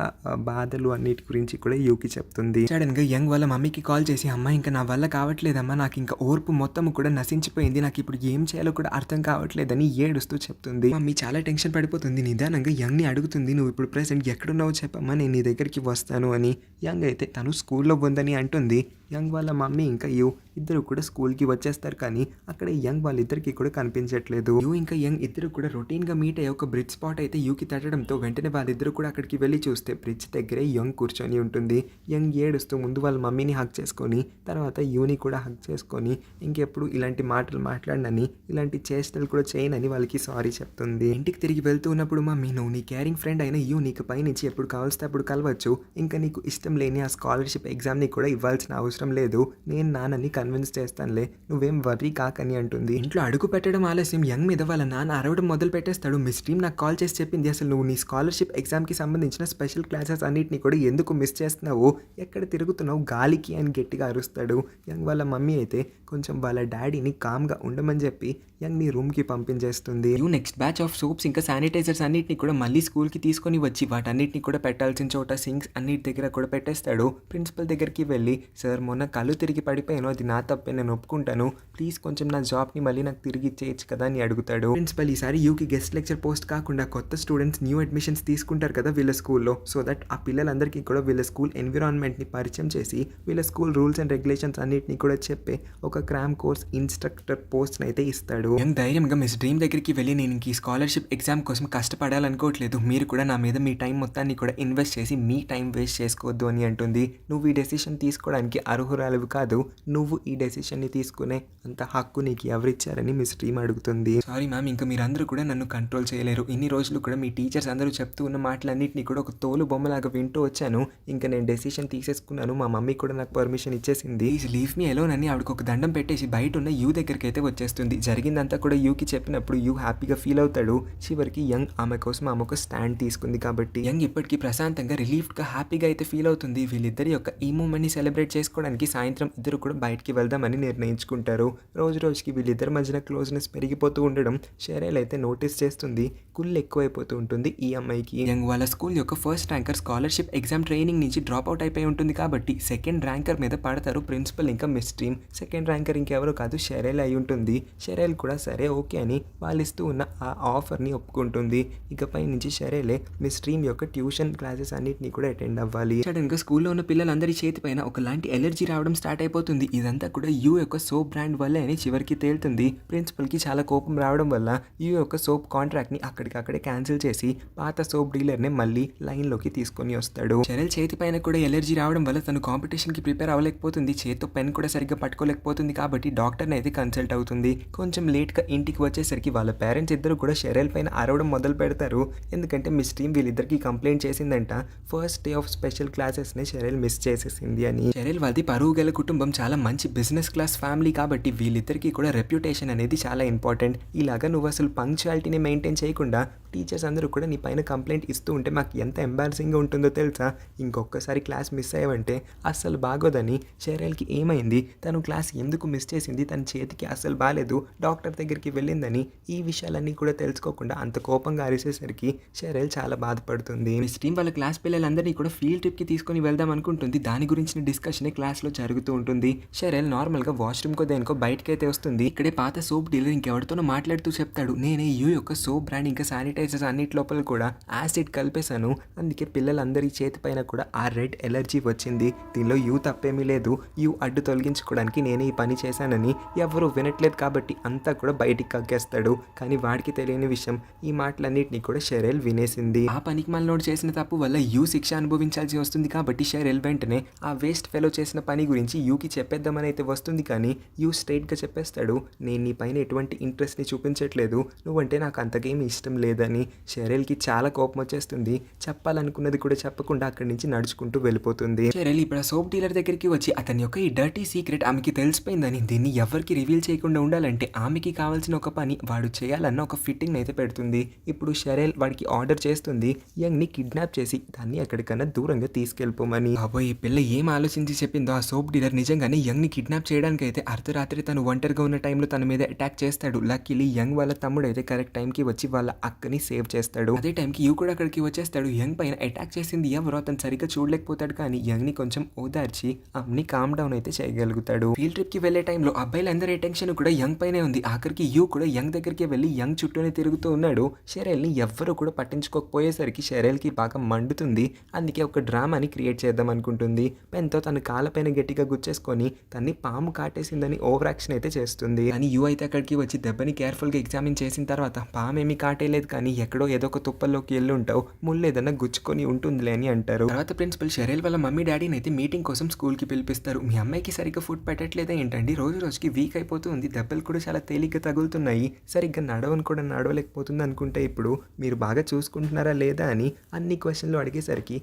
బాధలు అన్నిటి గురించి కూడా యూకి చెప్తుంది. సడన్ గా యంగ్ వాళ్ళ మమ్మీకి కాల్ చేసి అమ్మ ఇంకా నా వల్ల కావట్లేదమ్మా, నాకు ఇంకా ఓర్పు మొత్తం కూడా నశించిపోయింది, నాకు ఇప్పుడు ఏం చేయాలో కూడా అర్థం కావట్లేదని ఏడుస్తూ చెప్తుంది. మమ్మీ చాలా టెన్షన్ పడిపోతుంది. నిదానంగా యంగ్ని అడుగుతుంది, నువ్వు ఇప్పుడు ప్రెసెంట్ ఎక్కడున్నావో చెప్ప చెప్పమ్మా నేను నీ దగ్గరికి వస్తాను అని. యంగ్ అయితే తను స్కూల్లో ఉందని అంటుంది. యంగ్ వాళ్ళ మమ్మీ ఇంకా యూ ఇద్దరు కూడా స్కూల్కి వచ్చేస్తారు, కానీ అక్కడ యంగ్ వాళ్ళిద్దరికి కూడా కనిపించట్లేదు. యూ ఇంకా యంగ్ ఇద్దరు కూడా రొటీన్గా మీట్ అయ్యే ఒక బ్రిడ్జ్ స్పాట్ అయితే యూకి తట్టడంతో వెంటనే వాళ్ళిద్దరు కూడా అక్కడికి వెళ్ళి చూస్తే బ్రిడ్జ్ దగ్గరే యంగ్ కూర్చొని ఉంటుంది. యంగ్ ఏడుస్తూ ముందు వాళ్ళ మమ్మీని హక్ చేసుకొని తర్వాత యూని కూడా హక్ చేసుకొని ఇంకెప్పుడు ఇలాంటి మాటలు మాట్లాడనని, ఇలాంటి చేష్టలు కూడా చేయనని వాళ్ళకి సారీ చెప్తుంది. ఇంటికి తిరిగి వెళ్తూ ఉన్నప్పుడు మమ్మీ నువ్వు నీ కేరింగ్ ఫ్రెండ్ అయిన యూ నీకు పైనుంచి ఎప్పుడు కావాల్స్తే అప్పుడు కలవచ్చు, ఇంకా నీకు ఇష్టం లేని ఆ స్కాలర్షిప్ ఎగ్జామ్ని కూడా ఇవ్వాల్సిన అవసరం లేదు, నేను నాన్నని కన్విన్స్ చేస్తానులే, నువ్వేం వర్రీ కాకని అంటుంది. ఇంట్లో అడుగు పెట్టడం ఆలస్యం యంగ్ మీద వాళ్ళ నాన్న అరవడం మొదలు పెట్టేస్తాడు. మిస్ టీమ్ నాకు కాల్ చేసి చెప్పింది అసలు నువ్వు నీ స్కాలర్షిప్ ఎగ్జామ్కి సంబంధించిన స్పెషల్ క్లాసెస్ అన్నిటిని కూడా ఎందుకు మిస్ చేస్తున్నావు, ఎక్కడ తిరుగుతున్నావు గాలికి అని గట్టిగా అరుస్తాడు. యంగ్ వాళ్ళ మమ్మీ అయితే కొంచెం వాళ్ళ డాడీని కామ్గా ఉండమని చెప్పి యంగ్ని రూమ్కి పంపించేస్తుంది. You next batch of soaps ఇంకా శానిటైజర్స్ అన్నిటిని కూడా మళ్ళీ స్కూల్కి తీసుకొని వచ్చి వాటన్నిటిని కూడా పెట్టాల్సిన చోట సింక్స్ అన్నిటి దగ్గర కూడా పెట్టేస్తాడు. ప్రిన్సిపల్ దగ్గరికి వెళ్ళి సార్ మొన్న కళ్ళు తిరిగి పడిపోయాను, అది నా తప్పే, నేను ఒప్పుకుంటాను, ప్లీజ్ కొంచెం నా జాబ్ని మళ్ళీ నాకు తిరిగి ఇచ్చేయచ్చు కదా అని అడుగుతాడు. ప్రిన్సిపల్ ఈసారి యూకి గెస్ట్ లెక్చర్ పోస్ట్ కాకుండా కొత్త స్టూడెంట్స్ న్యూ అడ్మిషన్స్ తీసుకుంటారు కదా వీళ్ళ స్కూల్లో, సో దట్ ఆ పిల్లలందరికీ కూడా వీళ్ళ స్కూల్ ఎన్విరాన్మెంట్ని పరిచయం చేసి వీళ్ళ స్కూల్ రూల్స్ అండ్ రెగ్యులేషన్స్ అన్నిటిని కూడా చెప్పే ఒక క్రామ్ కోర్స్ ఇన్స్ట్రక్టర్ పోస్ట్ని అయితే ఇస్తాడు. యంగ్ ధైర్యంగా మిస్ డ్రీమ్ దగ్గరికి వెళ్ళి నేను ఈ స్కాలర్షిప్ ఎగ్జామ్ కోసం కష్టపడాలనుకోవట్లేదు, మీరు కూడా నా మీద మీ టైం మొత్తాన్ని కూడా ఇన్వెస్ట్ చేసి మీ టైం వేస్ట్ చేసుకోవద్దు అని అంటుంది. నువ్వు ఈ డెసిషన్ తీసుకోవడానికి అర్హురాలివి కాదు, నువ్వు ఈ డెసిషన్ని తీసుకునే అంత హక్కు నీకు ఎవరిచ్చారని మిస్ డ్రీమ్ అడుగుతుంది. సారీ మ్యామ్, ఇంకా మీరందరూ కూడా నన్ను కంట్రోల్ చేయలేరు, ఇన్ని రోజులు కూడా మీ టీచర్స్ అందరూ చెప్తూ ఉన్న మాటలన్నింటినీ కూడా ఒక తోలు బొమ్మలాగా వింటూ వచ్చాను, ఇంకా నేను డెసిషన్ తీసేసుకున్నాను, మా మమ్మీ కూడా నాకు పర్మిషన్ ఇచ్చేసింది, లీవ్ మీ అలోన్ అని ఆవిడకి ఒక దండం పెట్టేసి బయట ఉన్న యూ దగ్గరికి అయితే వచ్చేస్తుంది. జరిగిందంతా కూడా యూకి చెప్పినప్పుడు యూ హ్యాపీగా ఫీల్ అవుతాడు. చివరికి యంగ్ ఆమె కోసం ఆమె ఒక స్టాండ్ తీసుకుంది కాబట్టి యంగ్ ఇప్పటికీ ప్రశాంతంగా రిలీఫ్డ్గా హ్యాపీగా అయితే ఫీల్ అవుతుంది. వీళ్ళిద్దరి యొక్క ఈ మూమెంట్ని సెలబ్రేట్ చేసుకోవడానికి సాయంత్రం ఇద్దరు కూడా బయటికి వెళ్దామని నిర్ణయించుకుంటారు. రోజు రోజుకి వీళ్ళిద్దరి మధ్యన క్లోజ్నెస్ పెరిగిపోతూ ఉండడం షెరెల్ అయితే నోటీస్ చేస్తుంది. కుళ్ళు ఎక్కువైపోతూ ఉంటుంది ఈ అమ్మాయికి. యంగ్ వాళ్ళ స్కూల్ యొక్క first ranker scholarship exam training నుంచి డ్రాప్ అవుట్ అయిపోయి ఉంటుంది కాబట్టి సెకండ్ ర్యాంకర్ మీద పడతారు ప్రిన్సిపల్ ఇంకా మిస్ డ్రీమ్. సెకండ్ ర్యాంకర్ ఇంకెవరో కాదు షెరెల్ అయి ఉంటుంది. షెరెల్ కూడా సరే ఓకే అని వాళ్ళు ఇస్తూ ఉన్న ఆ ఆఫర్ని ఒప్పుకుంటుంది. ఇకపై నుంచి షెరెలే మిస్ డ్రీమ్ యొక్క ట్యూషన్ క్లాసెస్ అన్నిటిని కూడా అటెండ్ అవ్వాలి. సడన్గా స్కూల్లో ఉన్న పిల్లలందరి చేతి పైన ఒకలాంటి ఎలర్జీ రావడం స్టార్ట్ అయిపోతుంది. ఇదంతా కూడా యూ యొక్క సోప్ బ్రాండ్ వల్లే అని చివరికి తేలుతుంది. ప్రిన్సిపల్కి చాలా కోపం రావడం వల్ల యూ యొక్క సోప్ కాంట్రాక్ట్ని అక్కడికక్కడే క్యాన్సిల్ చేసి పాత సోప్ డీలర్ని మళ్ళీ లైన్లోకి తీసుకొని వస్తాడు. షెరెల్ చేతి పైన కూడా ఎలర్జీ రావడం వల్ల తను కాంపిటీషన్కి ప్రిపేర్ అవ్వలేకపోతుంది. చేతితో పెన్ కూడా సరిగ్గా పట్టుకోలేకపోతుంది కాబట్టి డాక్టర్ని అయితే కన్సల్ట్ అవుతుంది. కొంచెం లేట్గా ఇంటికి వచ్చేసరికి వాళ్ళ పేరెంట్స్ ఇద్దరు కూడా షెరెల్ పైన అరవడం మొదలు పెడతారు. ఎందుకంటే మిస్ టీమ్ వీళ్ళిద్దరికి కంప్లైంట్ చేసిందంట ఫస్ట్ డే ఆఫ్ స్పెషల్ క్లాసెస్ని షెరెల్ మిస్ చేసేసింది అని. షెరెల్ వాళ్ళది పరువు గల కుటుంబం, చాలా మంచి బిజినెస్ క్లాస్ ఫ్యామిలీ కాబట్టి వీళ్ళిద్దరికీ కూడా రెప్యుటేషన్ అనేది చాలా ఇంపార్టెంట్. ఇలాగా నువ్వు అసలు పంక్చువాలిటీని మెయింటైన్ చేయకుండా టీచర్స్ అందరూ కూడా నీ పైన కంప్లైంట్ ఇస్తూ ఉంటే మాకు ఎంత ఎంబారసింగ్గా ఉంటుందో తెలుసా, ఇంకొకసారి క్లాస్ మిస్ అయ్యావంటే అస్సలు బాగోదని. షెరెల్కి ఏమైంది, తను క్లాస్ ఎందుకు మిస్ చేసింది, తన చేతికి అస్సలు బాగాలేదు, డాక్టర్ దగ్గరికి వెళ్ళిందని ఈ విషయాలన్నీ కూడా తెలుసుకోకుండా అంత కోపంగా అరిసేసరికి షెరెల్ చాలా బాధపడుతుంది. మిస్ టీమ్ వాళ్ళ క్లాస్ పిల్లలందరినీ కూడా ఫీల్డ్ ట్రిప్కి తీసుకొని వెళ్దాం అనుకుంటుంది. దాని గురించిన డిస్కషన్ క్లాస్లో జరుగుతూ ఉంటుంది. షెరెల్ నార్మల్గా వాష్రూమ్కో దేనికో బయటకైతే వస్తుంది. ఇక్కడే పాత సోప్ డీలర్ ఇంకెవరితోనో మాట్లాడుతూ చెప్తాడు, నేనే యూ యొక్క సోప్ బ్రాండ్ ఇంకా శానిటైజర్స్ అన్నిటి లోపల కూడా యాసిడ్ కలిపేశాను, అందుకే పిల్లలందరి చేతి పైన కూడా ఆ రెడ్ ఎలర్జీ వచ్చింది, దీనిలో యూ తప్పేమీ లేదు, యూ అడ్డు తొలగించుకోవడానికి నేనే ఈ పని చేశానని ఎవరు వినట్లేదు కాబట్టి అంతా కూడా బయటికి కక్కేస్తాడు. కానీ వాడికి తెలియని విషయం ఈ మాటలన్నింటినీ కూడా షెరెల్ వినేసింది. ఆ పనికి మనోడు చేసిన తప్పు వల్ల యూ శిక్ష అనుభవించాల్సి వస్తుంది కాబట్టి షెరెల్ వెంటనే ఆ వేస్ట్ ఫెలో చేసిన పని గురించి యూకి చెప్పేద్దామని అయితే వస్తుంది. కానీ యూ స్ట్రైట్గా చెప్పేస్తాడు, నేను నీ పైన ఎటువంటి ఇంట్రెస్ట్ని చూపించట్లేదు, నువ్వంటే నాకు అంతకేమీ ఇష్టం లేదని. షెరెల్కి చాలా కోపం వచ్చేస్తుంది. చెప్పాలనుకున్నది కూడా చెప్పకుండా అక్కడి నుంచి నడుచుకుంటూ వెళ్ళిపోతుంది. షెరెల్ ఇప్పుడు ఆ సోప్ డీలర్ దగ్గరికి వచ్చి అతని యొక్క ఈ డర్టీ సీక్రెట్ ఆమెకి తెలిసిపోయిందని, దీన్ని ఎవరికి రివీల్ చేయకుండా ఉండాలంటే ఆమెకి కావాల్సిన ఒక పని వాడు చేయాలన్న ఒక ఫిట్టింగ్ అయితే పెడుతుంది. ఇప్పుడు షెరెల్ వాడికి ఆర్డర్ చేస్తుంది యంగ్ని కిడ్నాప్ చేసి దాన్ని ఎక్కడికన్నా దూరంగా తీసుకెళ్ళిపోమని. ఈ పిల్ల ఏం ఆలోచించి చెప్పిందో ఆ సోప్ డీలర్ నిజంగానే యంగ్ని కిడ్నాప్ చేయడానికి అయితే అర్ధరాత్రి తను ఒంటరిగా ఉన్న టైంలో తన మీద అటాక్ చేస్తాడు. లక్కీలీ యంగ్ వాళ్ళ తమ్ముడు అయితే కరెక్ట్ టైంకి వచ్చి వాళ్ళ అక్కని ని సేవ్ చేస్తాడు. అదే టైంకి యూ కూడా అక్కడికి వచ్చేస్తాడు. యంగ్ పైన అటాక్ చేసింది ఎవరో అతను సరిగ్గా చూడలేకపోతాడు, కానీ యంగ్ ని కొంచెం ఓదార్చి అమ్ని కామ్ డౌన్ అయితే చేయగలుగుతాడు. ఫీల్డ్ ట్రిప్ కి వెళ్లే టైంలో అబ్బాయిలందరి అటెన్షన్ కూడా యంగ్ పైనే ఉంది. ఆఖరికి యూ కూడా యంగ్ దగ్గరికి వెళ్లి యంగ్ చుట్టూనే తిరుగుతూ ఉన్నాడు. షెరెల్ ని ఎవ్వరూ కూడా పట్టించుకోకపోయేసరికి షెరెల్ కి బాగా మండుతుంది. అందుకే ఒక డ్రామాని క్రియేట్ చేద్దాం అనుకుంటుంది. పెన్తో తన కాళ్ళపైన గట్టిగా గుచ్చేసుకొని తన్ని పాము కాటేసిందని ఓవర్ యాక్షన్ అయితే చేస్తుంది. కానీ యూ అయితే అక్కడికి వచ్చి దెబ్బని కేర్ఫుల్ గా ఎగ్జామిన్ చేసిన తర్వాత పాము ఏమీ కాటేయలేదు, కానీ ఎక్కడో ఏదో ఒక తుప్పల్లోకి వెళ్ళి ఉంటావు, ముళ్ళు ఏదన్నా గుచ్చుకొని ఉంటుందిలే అని అంటారు. తర్వాత ప్రిన్సిపల్ షెరెల్ వాళ్ళ మమ్మీ డాడీని అయితే మీటింగ్ కోసం స్కూల్ కి పిలిపిస్తారు. మీ అమ్మాయికి సరిగ్గా ఫుడ్ పెట్టట్లేదా ఏంటండి, రోజు రోజుకి వీక్ అయిపోతుంది, దెబ్బలు కూడా చాలా తేలిగ్గా తగులుతున్నాయి, సరిగ్గా నడవని కూడా నడవలేకపోతుంది అనుకుంటే ఇప్పుడు మీరు బాగా చూసుకుంటున్నారా లేదా అని అన్ని క్వశ్చన్లు అడిగేసరికి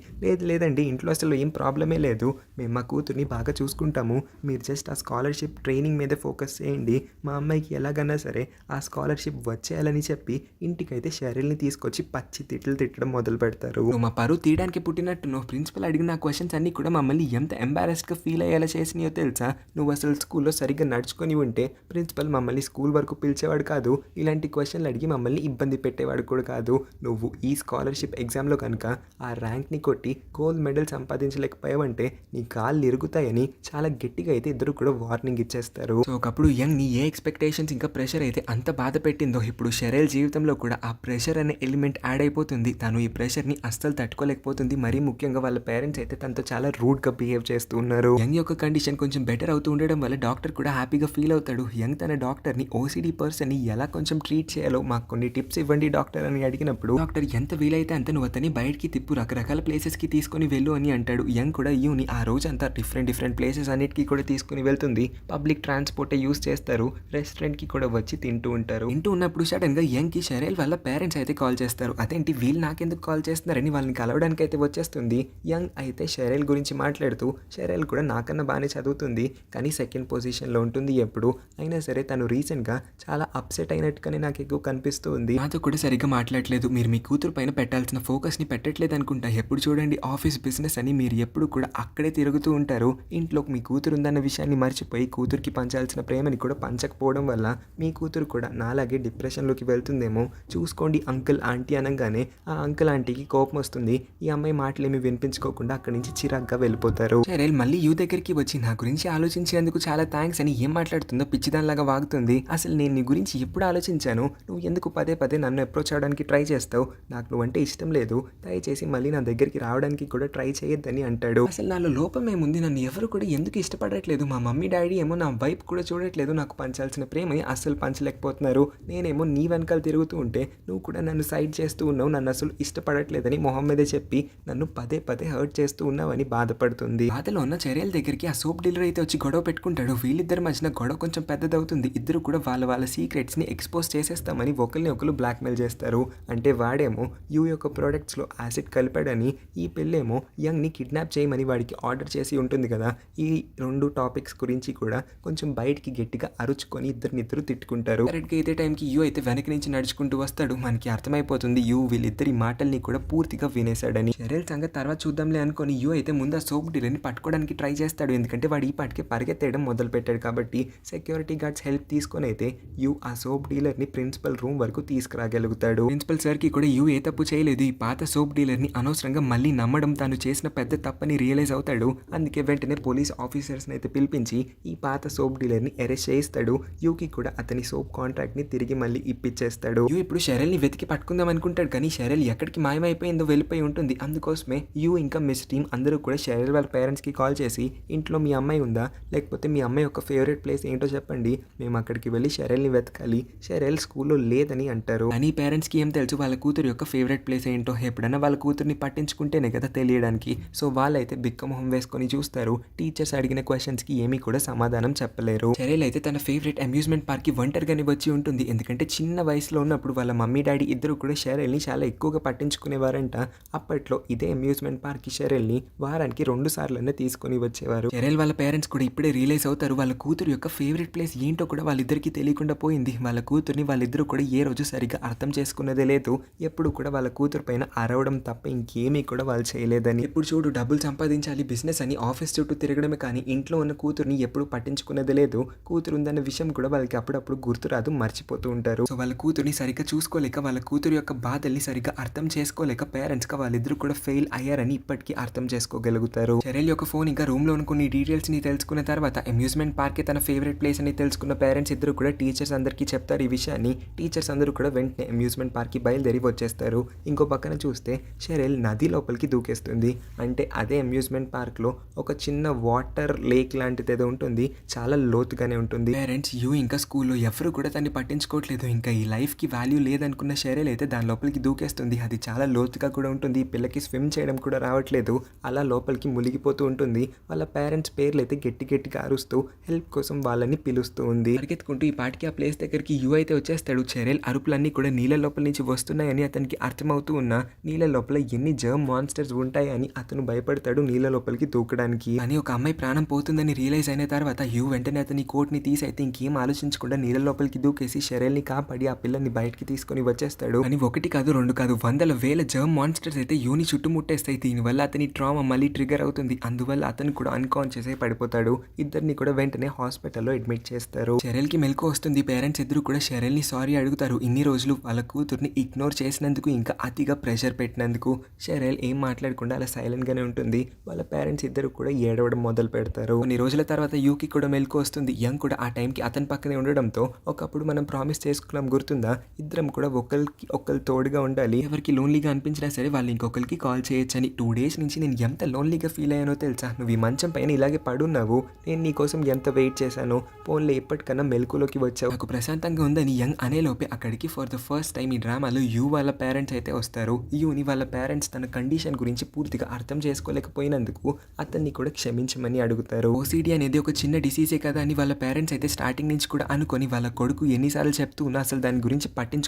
లేదండి, ఇంట్లో అసలు ఏం ప్రాబ్లమే లేదు, మేము మా కూతుర్ని బాగా చూసుకుంటాము, మీరు జస్ట్ ఆ స్కాలర్షిప్ ట్రైనింగ్ మీదే ఫోకస్ చేయండి, మా అమ్మాయికి ఎలాగన్నా సరే ఆ స్కాలర్షిప్ వచ్చేయాలని చెప్పి ఇంటికైతే షెరెల్ని తీసుకొచ్చి పచ్చి తిట్లు తిట్టడం మొదలు పెడతారు. నువ్వు మా పరువు తీయడానికి పుట్టినట్టు నువ్వు ప్రిన్సిపల్ అడిగిన ఆ క్వశ్చన్స్ అన్ని కూడా మమ్మల్ని ఎంత ఎంబారెస్డ్గా ఫీల్ అయ్యేలా చేసినాయో తెలుసా, నువ్వు అసలు స్కూల్లో సరిగ్గా నడుచుకొని ఉంటే ప్రిన్సిపల్ మమ్మల్ని స్కూల్ వరకు పిలిచేవాడు కాదు, ఇలాంటి క్వశ్చన్లు అడిగి మమ్మల్ని ఇబ్బంది పెట్టేవాడు కూడా కాదు, నువ్వు ఈ స్కాలర్షిప్ ఎగ్జామ్లో కనుక ఆ ర్యాంక్ని కొట్టి గోల్డ్ మెడల్ సంపాదించలేకపోయావంటే నీ కాళ్ళు ఇరుగుతాయని చాలా గట్టిగా అయితే ఇద్దరు కూడా వార్నింగ్ ఇచ్చేస్తారు. సో ఒకప్పుడు యంగ్ ని ఏ ఎక్స్పెక్టేషన్స్ ఇంకా ప్రెషర్ అయితే అంత బాధ పెట్టిందో, ఇప్పుడు షెరెల్ జీవితంలో కూడా ఆ ప్రెషర్ అనే ఎలిమెంట్ యాడ్ అయిపోతుంది. తను ఈ ప్రెషర్ని అస్సలు తట్టుకోలేకపోతుంది. మరీ ముఖ్యంగా వాళ్ళ పేరెంట్స్ అయితే తనతో చాలా రూడ్గా బిహేవ్ చేస్తూ ఉన్నారు. యంగ్ యొక్క కండిషన్ కొంచెం బెటర్ అవుతూ ఉండడం వల్ల డాక్టర్ కూడా హ్యాపీగా ఫీల్ అవుతాడు. యంగ్ తన డాక్టర్ని ఓసిడి పర్సన్ని ఎలా కొంచెం ట్రీట్ చేయాలో మాకు కొన్ని టిప్స్ ఇవ్వండి డాక్టర్ అని అడిగినప్పుడు డాక్టర్ ఎంత వీలైతే అంత నువ్వు అతని బయటికి తిప్పు, రకరకాల ప్లేసెస్కి తీసుకొని వెళ్ళు అని అంటాడు. యంగ్ కూడా యూని ఆ రోజు అంతా డిఫరెంట్ ప్లేసెస్ అన్నిటికీ కూడా తీసుకుని వెళ్తుంది. పబ్లిక్ ట్రాన్స్పోర్టే యూస్ చేస్తారు. రెస్టారెంట్కి కూడా వచ్చి తింటూ ఉంటారు. తింటూ ఉన్నప్పుడు సడన్గా యంగ్కి షెరెల్ వాళ్ళ పేరెంట్స్ అయితే కాల్ చేస్తారు. అదేంటి వీళ్ళు నాకెందుకు కాల్ చేస్తున్నారని వాళ్ళని కలవడానికి అయితే వచ్చేస్తుంది. యంగ్ అయితే షెరెల్ గురించి మాట్లాడుతూ షెరెల్ కూడా నాకన్నా బాగానే చదువుతుంది, కానీ సెకండ్ పొజిషన్లో ఉంటుంది ఎప్పుడు అయినా సరే, తను రీసెంట్గా చాలా అప్సెట్ అయినట్టుగానే నాకు ఎక్కువ కనిపిస్తూ ఉంది, నాతో కూడా సరిగ్గా మాట్లాడలేదు, మీరు మీ కూతురు పైన పెట్టాల్సిన ఫోకస్ని పెట్టట్లేదు అనుకుంటా, ఎప్పుడు చూడండి ఆఫీస్ బిజినెస్ అని మీరు ఎప్పుడు కూడా అక్కడే తిరుగుతూ ఉంటారు, ఇంట్లో మీ కూతురు ఉందన్న విషయాన్ని మర్చిపోయి కూతురికి పంచాల్సిన ప్రేమని కూడా పంచకపోవడం వల్ల మీ కూతురు కూడా నాలాగే డిప్రెషన్లోకి వెళ్తుందేమో, చూసుకోండి అంకుల్ ఆంటీ అనగానే ఆ అంకుల్ ఆంటీకి కోపం వస్తుంది. ఈ అమ్మాయి మాటలేమి వినిపించుకోకుండా అక్కడి నుంచి చిరాగ్గా వెళ్ళిపోతారు. షెరెల్ మళ్ళీ యూ దగ్గరికి వచ్చి నా గురించి ఆలోచించేందుకు చాలా థ్యాంక్స్ అని ఏం మాట్లాడుతుందో పిచ్చిదానిలాగా వాగుతుంది. అసలు నేను నీ గురించి ఎప్పుడు ఆలోచించాను, నువ్వు ఎందుకు పదే నన్ను అప్రోచ్ అవడానికి ట్రై చేస్తావు, నాకు నువ్వంటే ఇష్టం లేదు, దయచేసి మళ్ళీ నా దగ్గరికి రావడానికి కూడా ట్రై చేయొద్దని అంటాడు. అసలు నాలో లోపం ఏముంది, నన్ను ఎవరు కూడా ఎందుకు ఇష్టపడట్లేదు, మా మమ్మీ డాడీ ఏమో నా వైపు కూడా చూడట్లేదు, నాకు పంచాల్సిన ప్రేమని అస్సలు పంచలేకపోతున్నారు, నేనేమో నీ వెనకాల తిరుగుతూ ఉంటే నువ్వు కూడా నన్ను సైడ్ చేస్తూ ఉన్నావు, నన్ను అసలు ఇష్టపడట్లేదని మొహం మీదే చెప్పి నన్ను పదే హర్ట్ చేస్తూ ఉన్నావని బాధపడుతుంది. బాధలో ఉన్న చర్యల దగ్గరికి ఆ సోప్ డీలర్ అయితే వచ్చి గొడవ పెట్టుకుంటాడు. వీళ్ళిద్దరి మధ్యన గొడవ కొంచెం పెద్దదవుతుంది. ఇద్దరు కూడా వాళ్ళ సీక్రెట్స్ ని ఎక్స్పోజ్ చేసేస్తామని ఒకరు బ్లాక్మెయిల్ చేస్తారు. అంటే వాడేమో యూ యొక్క ప్రొడక్ట్స్ లో యాసిడ్ కలిపాడని, ఈ పెళ్ళేమో యంగ్ ని కిడ్నాప్ చేయమని వాడికి ఆర్డర్ చేసి ఉంటుంది కదా. ఈ రెండు టాపిక్స్ గురించి కూడా కొంచెం బయటికి గట్టిగా అరుచుకొని ఇద్దరు తిట్టుకుంటారు. కరెక్ట్గా ఇదే టైంకి యూ అయితే వెనక నుంచి నడుచుకుంటూ వస్తాడు. మనకి అర్థమైపోతుంది యూ వీళ్ళిద్దరి మాటల్ని కూడా పూర్తిగా వినేశాడని. షెరెల్ సంగతి తర్వాత చూద్దాంలే అనుకొని యూ అయితే ముందు ఆ సోప్ డీలర్ని పట్టుకోవడానికి ట్రై చేస్తాడు. ఎందుకంటే వాడు ఈ పాటికి పరిగెత్తేయడం మొదలు పెట్టాడు కాబట్టి సెక్యూరిటీ గార్డ్స్ హెల్ప్ తీసుకొని అయితే యూ ఆ సోప్ డీలర్ని ప్రిన్సిపల్ రూమ్ వరకు తీసుకురాగలుగుతాడు. ప్రిన్సిపల్ సార్కి కూడా యూ ఏ తప్పు చేయలేదు, ఈ పాత సోప్ డీలర్ని అనవసరంగా మళ్ళీ నమ్మడం తాను చేసిన పెద్ద తప్పని రియలైజ్ అవుతాడు. అందుకే వెంటనే పోలీస్ ఆఫీసర్స్ని అయితే పిలిపించి ఈ పాత సోప్ డీలర్ని అరెస్ట్ చేయిస్తాడు. యూకి కూడా అతని సోప్ కాంట్రాక్ట్ని తిరిగి మళ్ళీ ఇప్పించేస్తాడు. యూ ఇప్పుడు షెరెల్ని వెతికి పట్టుకుందాం అనుకుంటాడు, కానీ షెరెల్ ఎక్కడికి మాయమైపోయిందో వెళ్ళిపోయి ఉంటుంది. అందుకోసమే యూ ఇంకా మిస్ టీమ్ అందరూ కూడా షెరెల్ వాళ్ళ పేరెంట్స్కి కాల్ చేసి ఇంట్లో మీ అమ్మాయి ఉందా, లేకపోతే మీ అమ్మాయి యొక్క ఫేవరెట్ ప్లేస్ ఏంటో చెప్పండి, మేము అక్కడికి వెళ్ళి షెరెల్ని వెతకాలి, షెరెల్ స్కూల్లో లేదని అంటారు. అని పేరెంట్స్కి ఏం తెలుసు వాళ్ళ కూతురు యొక్క ఫేవరెట్ ప్లేస్ ఏంటో, ఎప్పుడైనా వాళ్ళ కూతుర్ని పట్టించుకుంటేనే కదా తెలియడానికి. సో వాళ్ళైతే బిక్కమొహం వేసుకొని చూస్తారు. టీచర్స్ అడిగిన క్వశ్చన్స్కి ఏమీ కూడా సమాధానం చెప్పలేరు. షెరెల్ అయితే తన ఫేవరెట్ అమ్యూజ్మెంట్ పార్క్కి ఒంటరిగానే వచ్చి ఉంటుంది. ఎందుకంటే చిన్న వయసులో ఉన్నప్పుడు వాళ్ళ మమ్మీ డాడీ ఇద్దరు కూడా షెరెల్ని చాలా ఎక్కువగా పట్టించుకునేవారంట. అప్పట్లో ఇదే అమ్యూజ్మెంట్ పార్క్కి షెరెల్ని వారానికి 2 సార్లనే తీసుకొని వచ్చేవారు. షెరెల్ వాళ్ళ పేరెంట్స్ కూడా ఇప్పుడే రియలైజ్ అవుతారు వాళ్ళ కూతురు యొక్క ఫేవరెట్ ప్లేస్ ఏంటో కూడా వాళ్ళిద్దరికి తెలియకుండా పోయింది. వాళ్ళ కూతుర్ని వాళ్ళిద్దరూ కూడా ఏ రోజు సరిగ్గా అర్థం చేసుకున్నదే లేదు. ఎప్పుడు కూడా వాళ్ళ కూతురు పైన అరవడం తప్ప ఇంకేమీ కూడా వాళ్ళు చేయలేదని. ఎప్పుడు చూడు డబ్బులు సంపాదించాలి బిజినెస్ అని ఆఫీస్ చుట్టూ తిరగడమే కానీ ఇంట్లో ఉన్న కూతుర్ని ఎప్పుడు పట్టించుకున్నది లేదు. కూతురు ఉందన్న విషయం కూడా వాళ్ళకి అప్పుడప్పుడు గుర్తురాదు, మర్చిపోతూ ఉంటారు. సో వాళ్ళ కూతుర్ని సరిగ్గా చూసుకోలేక వాళ్ళ కూతురు యొక్క బాధల్ని సరిగ్గా అర్థం చేసుకోలేక పేరెంట్స్‌గా వాళ్ళిద్దరూ కూడా ఫెయిల్ అయ్యారని ఇప్పటికీ అర్థం చేసుకోగలుగుతారు. షెరిల్ యొక్క ఫోన్ ఇంకా రూమ్‌లో ఉన్న కొన్ని డీటెయిల్స్‌ని తెలుసుకున్న తర్వాత అమ్యూజ్మెంట్ పార్కే తన ఫేవరెట్ ప్లేస్ అని తెలుసుకున్న పేరెంట్స్ ఇద్దరు కూడా టీచర్స్ అందరికీ చెప్తారు ఈ విషయాన్ని. టీచర్స్ అందరూ కూడా వెంటనే అమ్యూజ్మెంట్ పార్క్‌కి బయలుదేరి వచ్చేస్తారు. ఇంకో పక్కన చూస్తే షెరిల్ నది లోపలికి దూకేస్తుంది. అంటే అదే అమ్యూజ్మెంట్ పార్క్‌లో ఒక చిన్న వాటర్ లేక్ లాంటిదేదో ఉంటుంది. చాలా లోతుగానే ఉంటుంది. పేరెంట్స్ యూ ఇంకా స్కూల్‌లో ఎవరు కూడా తనని పట్టించుకోవట్లేదు. ఇంకా ఈ లైఫ్‌కి వాల్యూ లేదనుకున్న షెరిల్ అయితే దాని లోపలికి దూకేస్తుంది. అది చాలా లోతుగా కూడా ఉంటుంది. ఈ పిల్లకి స్విమ్ చేయడం కూడా రావట్లేదు. అలా లోపలికి మునిగిపోతూ ఉంటుంది. వాళ్ళ పేరెంట్స్ పేర్లైతే గట్టి గట్టిగా అరుస్తూ హెల్ప్ కోసం వాళ్ళని పిలుస్తూ ఉంది. పరిగెత్తుకుంటూ ఈ పాటికి ఆ ప్లేస్ దగ్గరికి యూ అయితే వచ్చేస్తాడు. షెరిల్ అరుపులన్నీ కూడా నీళ్ళ లోపల నుంచి వస్తున్నాయని అతనికి అర్థమవుతూ ఉన్నా నీళ్ళ లోపల ఎన్ని జర్మ్ మాన్స్టర్స్ ఉంటాయని అతను భయపడతాడు నీళ్ళ లోపలికి దూకడానికి. అని ఒక అమ్మాయి ప్రాణం పోతుందని రియలైజ్ అయిన తర్వాత యూ వెంటనే అతని కోట్ని తీసి అయితే ఇంకేం ఆలోచించకుండా నీళ్ళ లోపలికి దూకేసి షెరిల్ని కాపాడి ఆ పిల్లని బయటికి తీసుకొని వచ్చేస్తాడు. అని ఒకటి కాదు రెండు కాదు వందల వేల జర్మ్ మాన్స్టర్స్ అయితే యూని చుట్టుముట్టేస్తాయి. దీనివల్ల అతని ట్రామా మళ్ళీ ట్రిగర్ అవుతుంది. అందువల్ల అతను కూడా అన్కాన్షియస్ అయి పడిపోతాడు. ఇద్దరిని కూడా వెంటనే హాస్పిటల్లో అడ్మిట్ చేస్తారు. షెరిల్కి మెలకు వస్తుంది. పేరెంట్స్ ఇద్దరు కూడా షెరిల్ని సారీ అడుగుతారు. ఇన్ని రోజులు వాళ్ళ కూతుర్ని ఇగ్నోర్ చేసినందుకు ఇంకా అతిగా ప్రెషర్ పెట్టినందుకు. షెరిల్ ఏం మాట్లాడకుండా అలా సైలెంట్ గానే ఉంటుంది. వాళ్ళ పేరెంట్స్ ఇద్దరు కూడా ఏడవడం మొదలు పెడతారు. కొన్ని రోజుల తర్వాత యూకి కూడా మెలకు వస్తుంది. యంగ్ కూడా ఆ టైంకి అతని పక్కనే ఉండడంతో ఒకప్పుడు మనం ప్రామిస్ చేసుకున్నాం గుర్తుందా, ఇద్దరం కూడా ఒకరికి ఒకరు తోడుగా ఉండాలి, ఎవరికి లోన్లీగా అనిపించినా సరే వాళ్ళు ఇంకొకరికి కాల్ చేయొచ్చని. 2 days నుంచి నేను ఎంత లోన్లీగా ఫీల్ అయ్యానో తెలుసా, నువ్వు ఈ మంచం పైన ఇలాగే పడున్నావు, నేను నీకోసం ఎంత వెయిట్ చేశాను, ఫోన్లో ఎప్పటికన్నా మెలకులోకి వచ్చావు, నాకు ప్రశాంతంగా ఉందని యంగ్ అనేలోపే అక్కడికి ఫర్ ద ఫస్ట్ టైం ఈ డ్రామాలో యూ వాళ్ళ పేరెంట్స్ అయితే వస్తారు. యూని వాళ్ళ పేరెంట్స్ తన కండిషన్ గురించి పూర్తిగా అర్థం చేసుకోలేకపోయినందుకు అతన్ని కూడా క్షమించమని అడుగుతారు. ఓసిడి అనేది ఒక చిన్న డిసీజే కదా అని వాళ్ళ పేరెంట్స్ అయితే స్టార్టింగ్ నుంచి కూడా అనుకొని వాళ్ళ కొడుకు ఎన్నిసార్లు చెప్తూ ఉన్నా అసలు దాని గురించి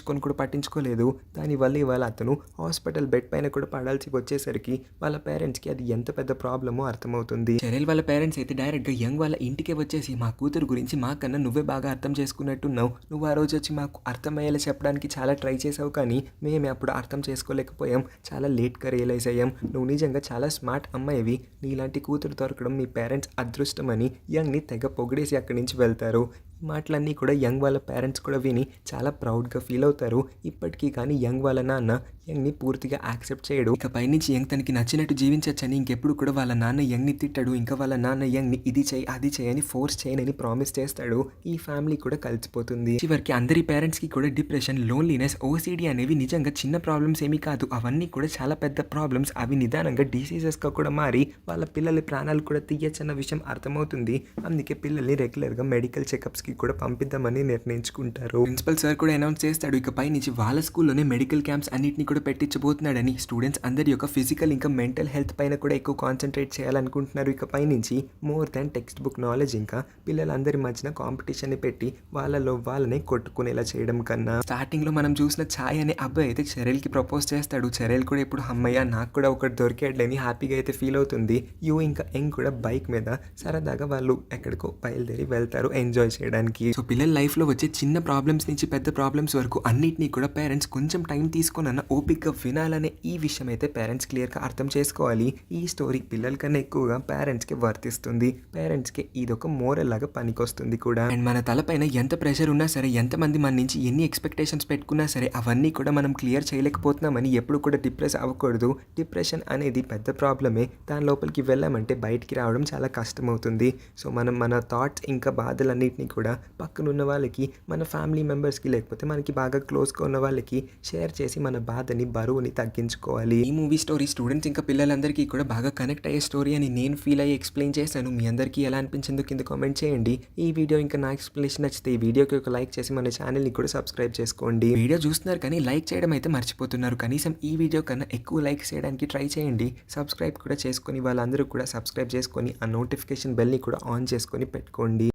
పట్టించుకోలేదు. దానివల్ల ఇవాళ అతను హాస్పిటల్ బెడ్ పైన కూడా పడాల్సి వచ్చేసరికి వాళ్ళ పేరెంట్స్కి అది ఎంత పెద్ద ప్రాబ్లమో అర్థమవుతుంది. షెరిల్ వాళ్ళ పేరెంట్స్ అయితే డైరెక్ట్గా యంగ్ వాళ్ళ ఇంటికే వచ్చేసి మా కూతురు గురించి మాకన్నా నువ్వే బాగా అర్థం చేసుకున్నట్టున్నావు, నువ్వు ఆ రోజు వచ్చి మాకు అర్థమయ్యేలా చెప్పడానికి చాలా ట్రై చేసావు కానీ మేమే అప్పుడు అర్థం చేసుకోలేకపోయాం, చాలా లేట్గా రియలైజ్ అయ్యాం, నువ్వు నిజంగా చాలా స్మార్ట్ అమ్మాయివి, నీలాంటి కూతురు దొరకడం మీ పేరెంట్స్ అదృష్టమని యంగ్ని తెగ పొగిడేసి అక్కడి నుంచి వెళ్తారు. ఈ మాటలన్నీ కూడా యంగ్ వాళ్ళ పేరెంట్స్ కూడా విని చాలా ప్రౌడ్గా ఫీల్ అవుతారు. ఇప్పటికీ కానీ యంగ్ వాళ్ళ నాన్న యంగ్ని పూర్తిగా యాక్సెప్ట్ చేయడు. ఇక పైనుంచి యంగ్ తనకి నచ్చినట్టు జీవించచ్చని ఇంకెప్పుడు కూడా వాళ్ళ నాన్న యంగ్ని తిట్టాడు. ఇంకా వాళ్ళ నాన్న యంగ్ని ఇది చేయి అది చేయని ఫోర్స్ చేయనని ప్రామిస్ చేస్తాడు. ఈ ఫ్యామిలీ కూడా కలిసిపోతుంది. చివరికి అందరి పేరెంట్స్కి కూడా డిప్రెషన్, లోన్లీనెస్, ఓసిడి అనేవి నిజంగా చిన్న ప్రాబ్లమ్స్ ఏమీ కాదు, అవన్నీ కూడా చాలా పెద్ద ప్రాబ్లమ్స్. అవి నిదానంగా డిసీజెస్గా కూడా మారి వాళ్ళ పిల్లల ప్రాణాలు కూడా తీయచ్చన్న విషయం అర్థమవుతుంది. అందుకే పిల్లల్ని రెగ్యులర్గా మెడికల్ చెకప్స్కి కూడా పంపిద్దామని నిర్ణయించుకుంటారు. ప్రిన్సిపల్ సార్ కూడా అనౌన్స్ చేస్తాడు ఇక పై నుంచి వాళ్ళ స్కూల్లోనే మెడికల్ క్యాంప్స్ అన్నింటినీ కూడా పెట్టించబోతున్నాడని. స్టూడెంట్స్ అందరి యొక్క ఫిజికల్ ఇంకా మెంటల్ హెల్త్ పైన కూడా ఎక్కువ కాన్సన్ట్రేట్ చేయాలనుకుంటున్నారు. ఇక పై నుంచి more than text book knowledge ఇంకా పిల్లలందరి మధ్యన కాంపిటీషన్ని పెట్టి వాళ్ళలో వాళ్ళని కొట్టుకునేలా చేయడం కన్నా. స్టార్టింగ్ లో మనం చూసిన ఛాయ్ అనే అబ్బాయి అయితే షెరిల్కి ప్రపోజ్ చేస్తాడు. షెరిల్ కూడా ఇప్పుడు అమ్మయ్య నాకు కూడా ఒకటి దొరికాడులేని హ్యాపీగా అయితే ఫీల్ అవుతుంది. యూ ఇంకా యంగ్ కూడా బైక్ మీద సరదాగా వాళ్ళు ఎక్కడికో బయలుదేరి వెళ్తారు ఎంజాయ్ చేయడానికి. సో పిల్లల లైఫ్లో వచ్చే చిన్న ప్రాబ్లమ్స్ నుంచి పెద్ద ప్రాబ్లమ్స్ వరకు అన్నిటినీ కూడా పేరెంట్స్ కొంచెం టైం తీసుకున్న ఓపిక్గా వినాలనే ఈ విషయం అయితే పేరెంట్స్ క్లియర్గా అర్థం చేసుకోవాలి. ఈ స్టోరీ పిల్లల కన్నా ఎక్కువగా పేరెంట్స్కి వర్తిస్తుంది. పేరెంట్స్కి ఇదొక మోరల్ లాగా పనికొస్తుంది కూడా. అండ్ మన తలపైన ఎంత ప్రెషర్ ఉన్నా సరే, ఎంతమంది మన నుంచి ఎన్ని ఎక్స్పెక్టేషన్స్ పెట్టుకున్నా సరే, అవన్నీ కూడా మనం క్లియర్ చేయలేకపోతున్నామని ఎప్పుడు కూడా డిప్రెస్ అవ్వకూడదు. డిప్రెషన్ అనేది పెద్ద ప్రాబ్లమే, దాని లోపలికి వెళ్ళామంటే బయటికి రావడం చాలా కష్టమవుతుంది. సో మనం మన థాట్స్ ఇంకా బాధలన్నింటినీ కూడా పక్కనున్న వాళ్ళకి, మన ఫ్యామిలీ మెంబర్స్కి లేకపోతే మనకి బాగా క్లోజ్గా ఉన్న వాళ్ళకి షేర్ చేసి మన బాధని, బరువుని తగ్గించుకోవాలి. ఈ మూవీ స్టోరీ స్టూడెంట్స్ ఇంకా పిల్లలందరికీ కూడా బాగా కనెక్ట్ అయ్యే స్టోరీ అని నేను ఫీల్ అయ్యి ఎక్స్ప్లెయిన్ చేశాను. మీ అందరికీ ఎలా అనిపించిందో కింద కామెంట్ చేయండి. ఈ వీడియో ఇంకా నా ఎక్స్ప్లెనేషన్ నచ్చితే ఈ వీడియోకి ఒక లైక్ చేసి మన ఛానల్ని కూడా సబ్స్క్రైబ్ చేసుకోండి. వీడియో చూస్తున్నారు కానీ లైక్ చేయడం అయితే మర్చిపోతున్నారు. కనీసం ఈ వీడియో కన్నా ఎక్కువ లైక్స్ చేయడానికి ట్రై చేయండి. సబ్స్క్రైబ్ కూడా చేసుకొని వాళ్ళందరూ కూడా సబ్స్క్రైబ్ చేసుకొని ఆ నోటిఫికేషన్ బెల్ని కూడా ఆన్ చేసుకొని పెట్టుకోండి.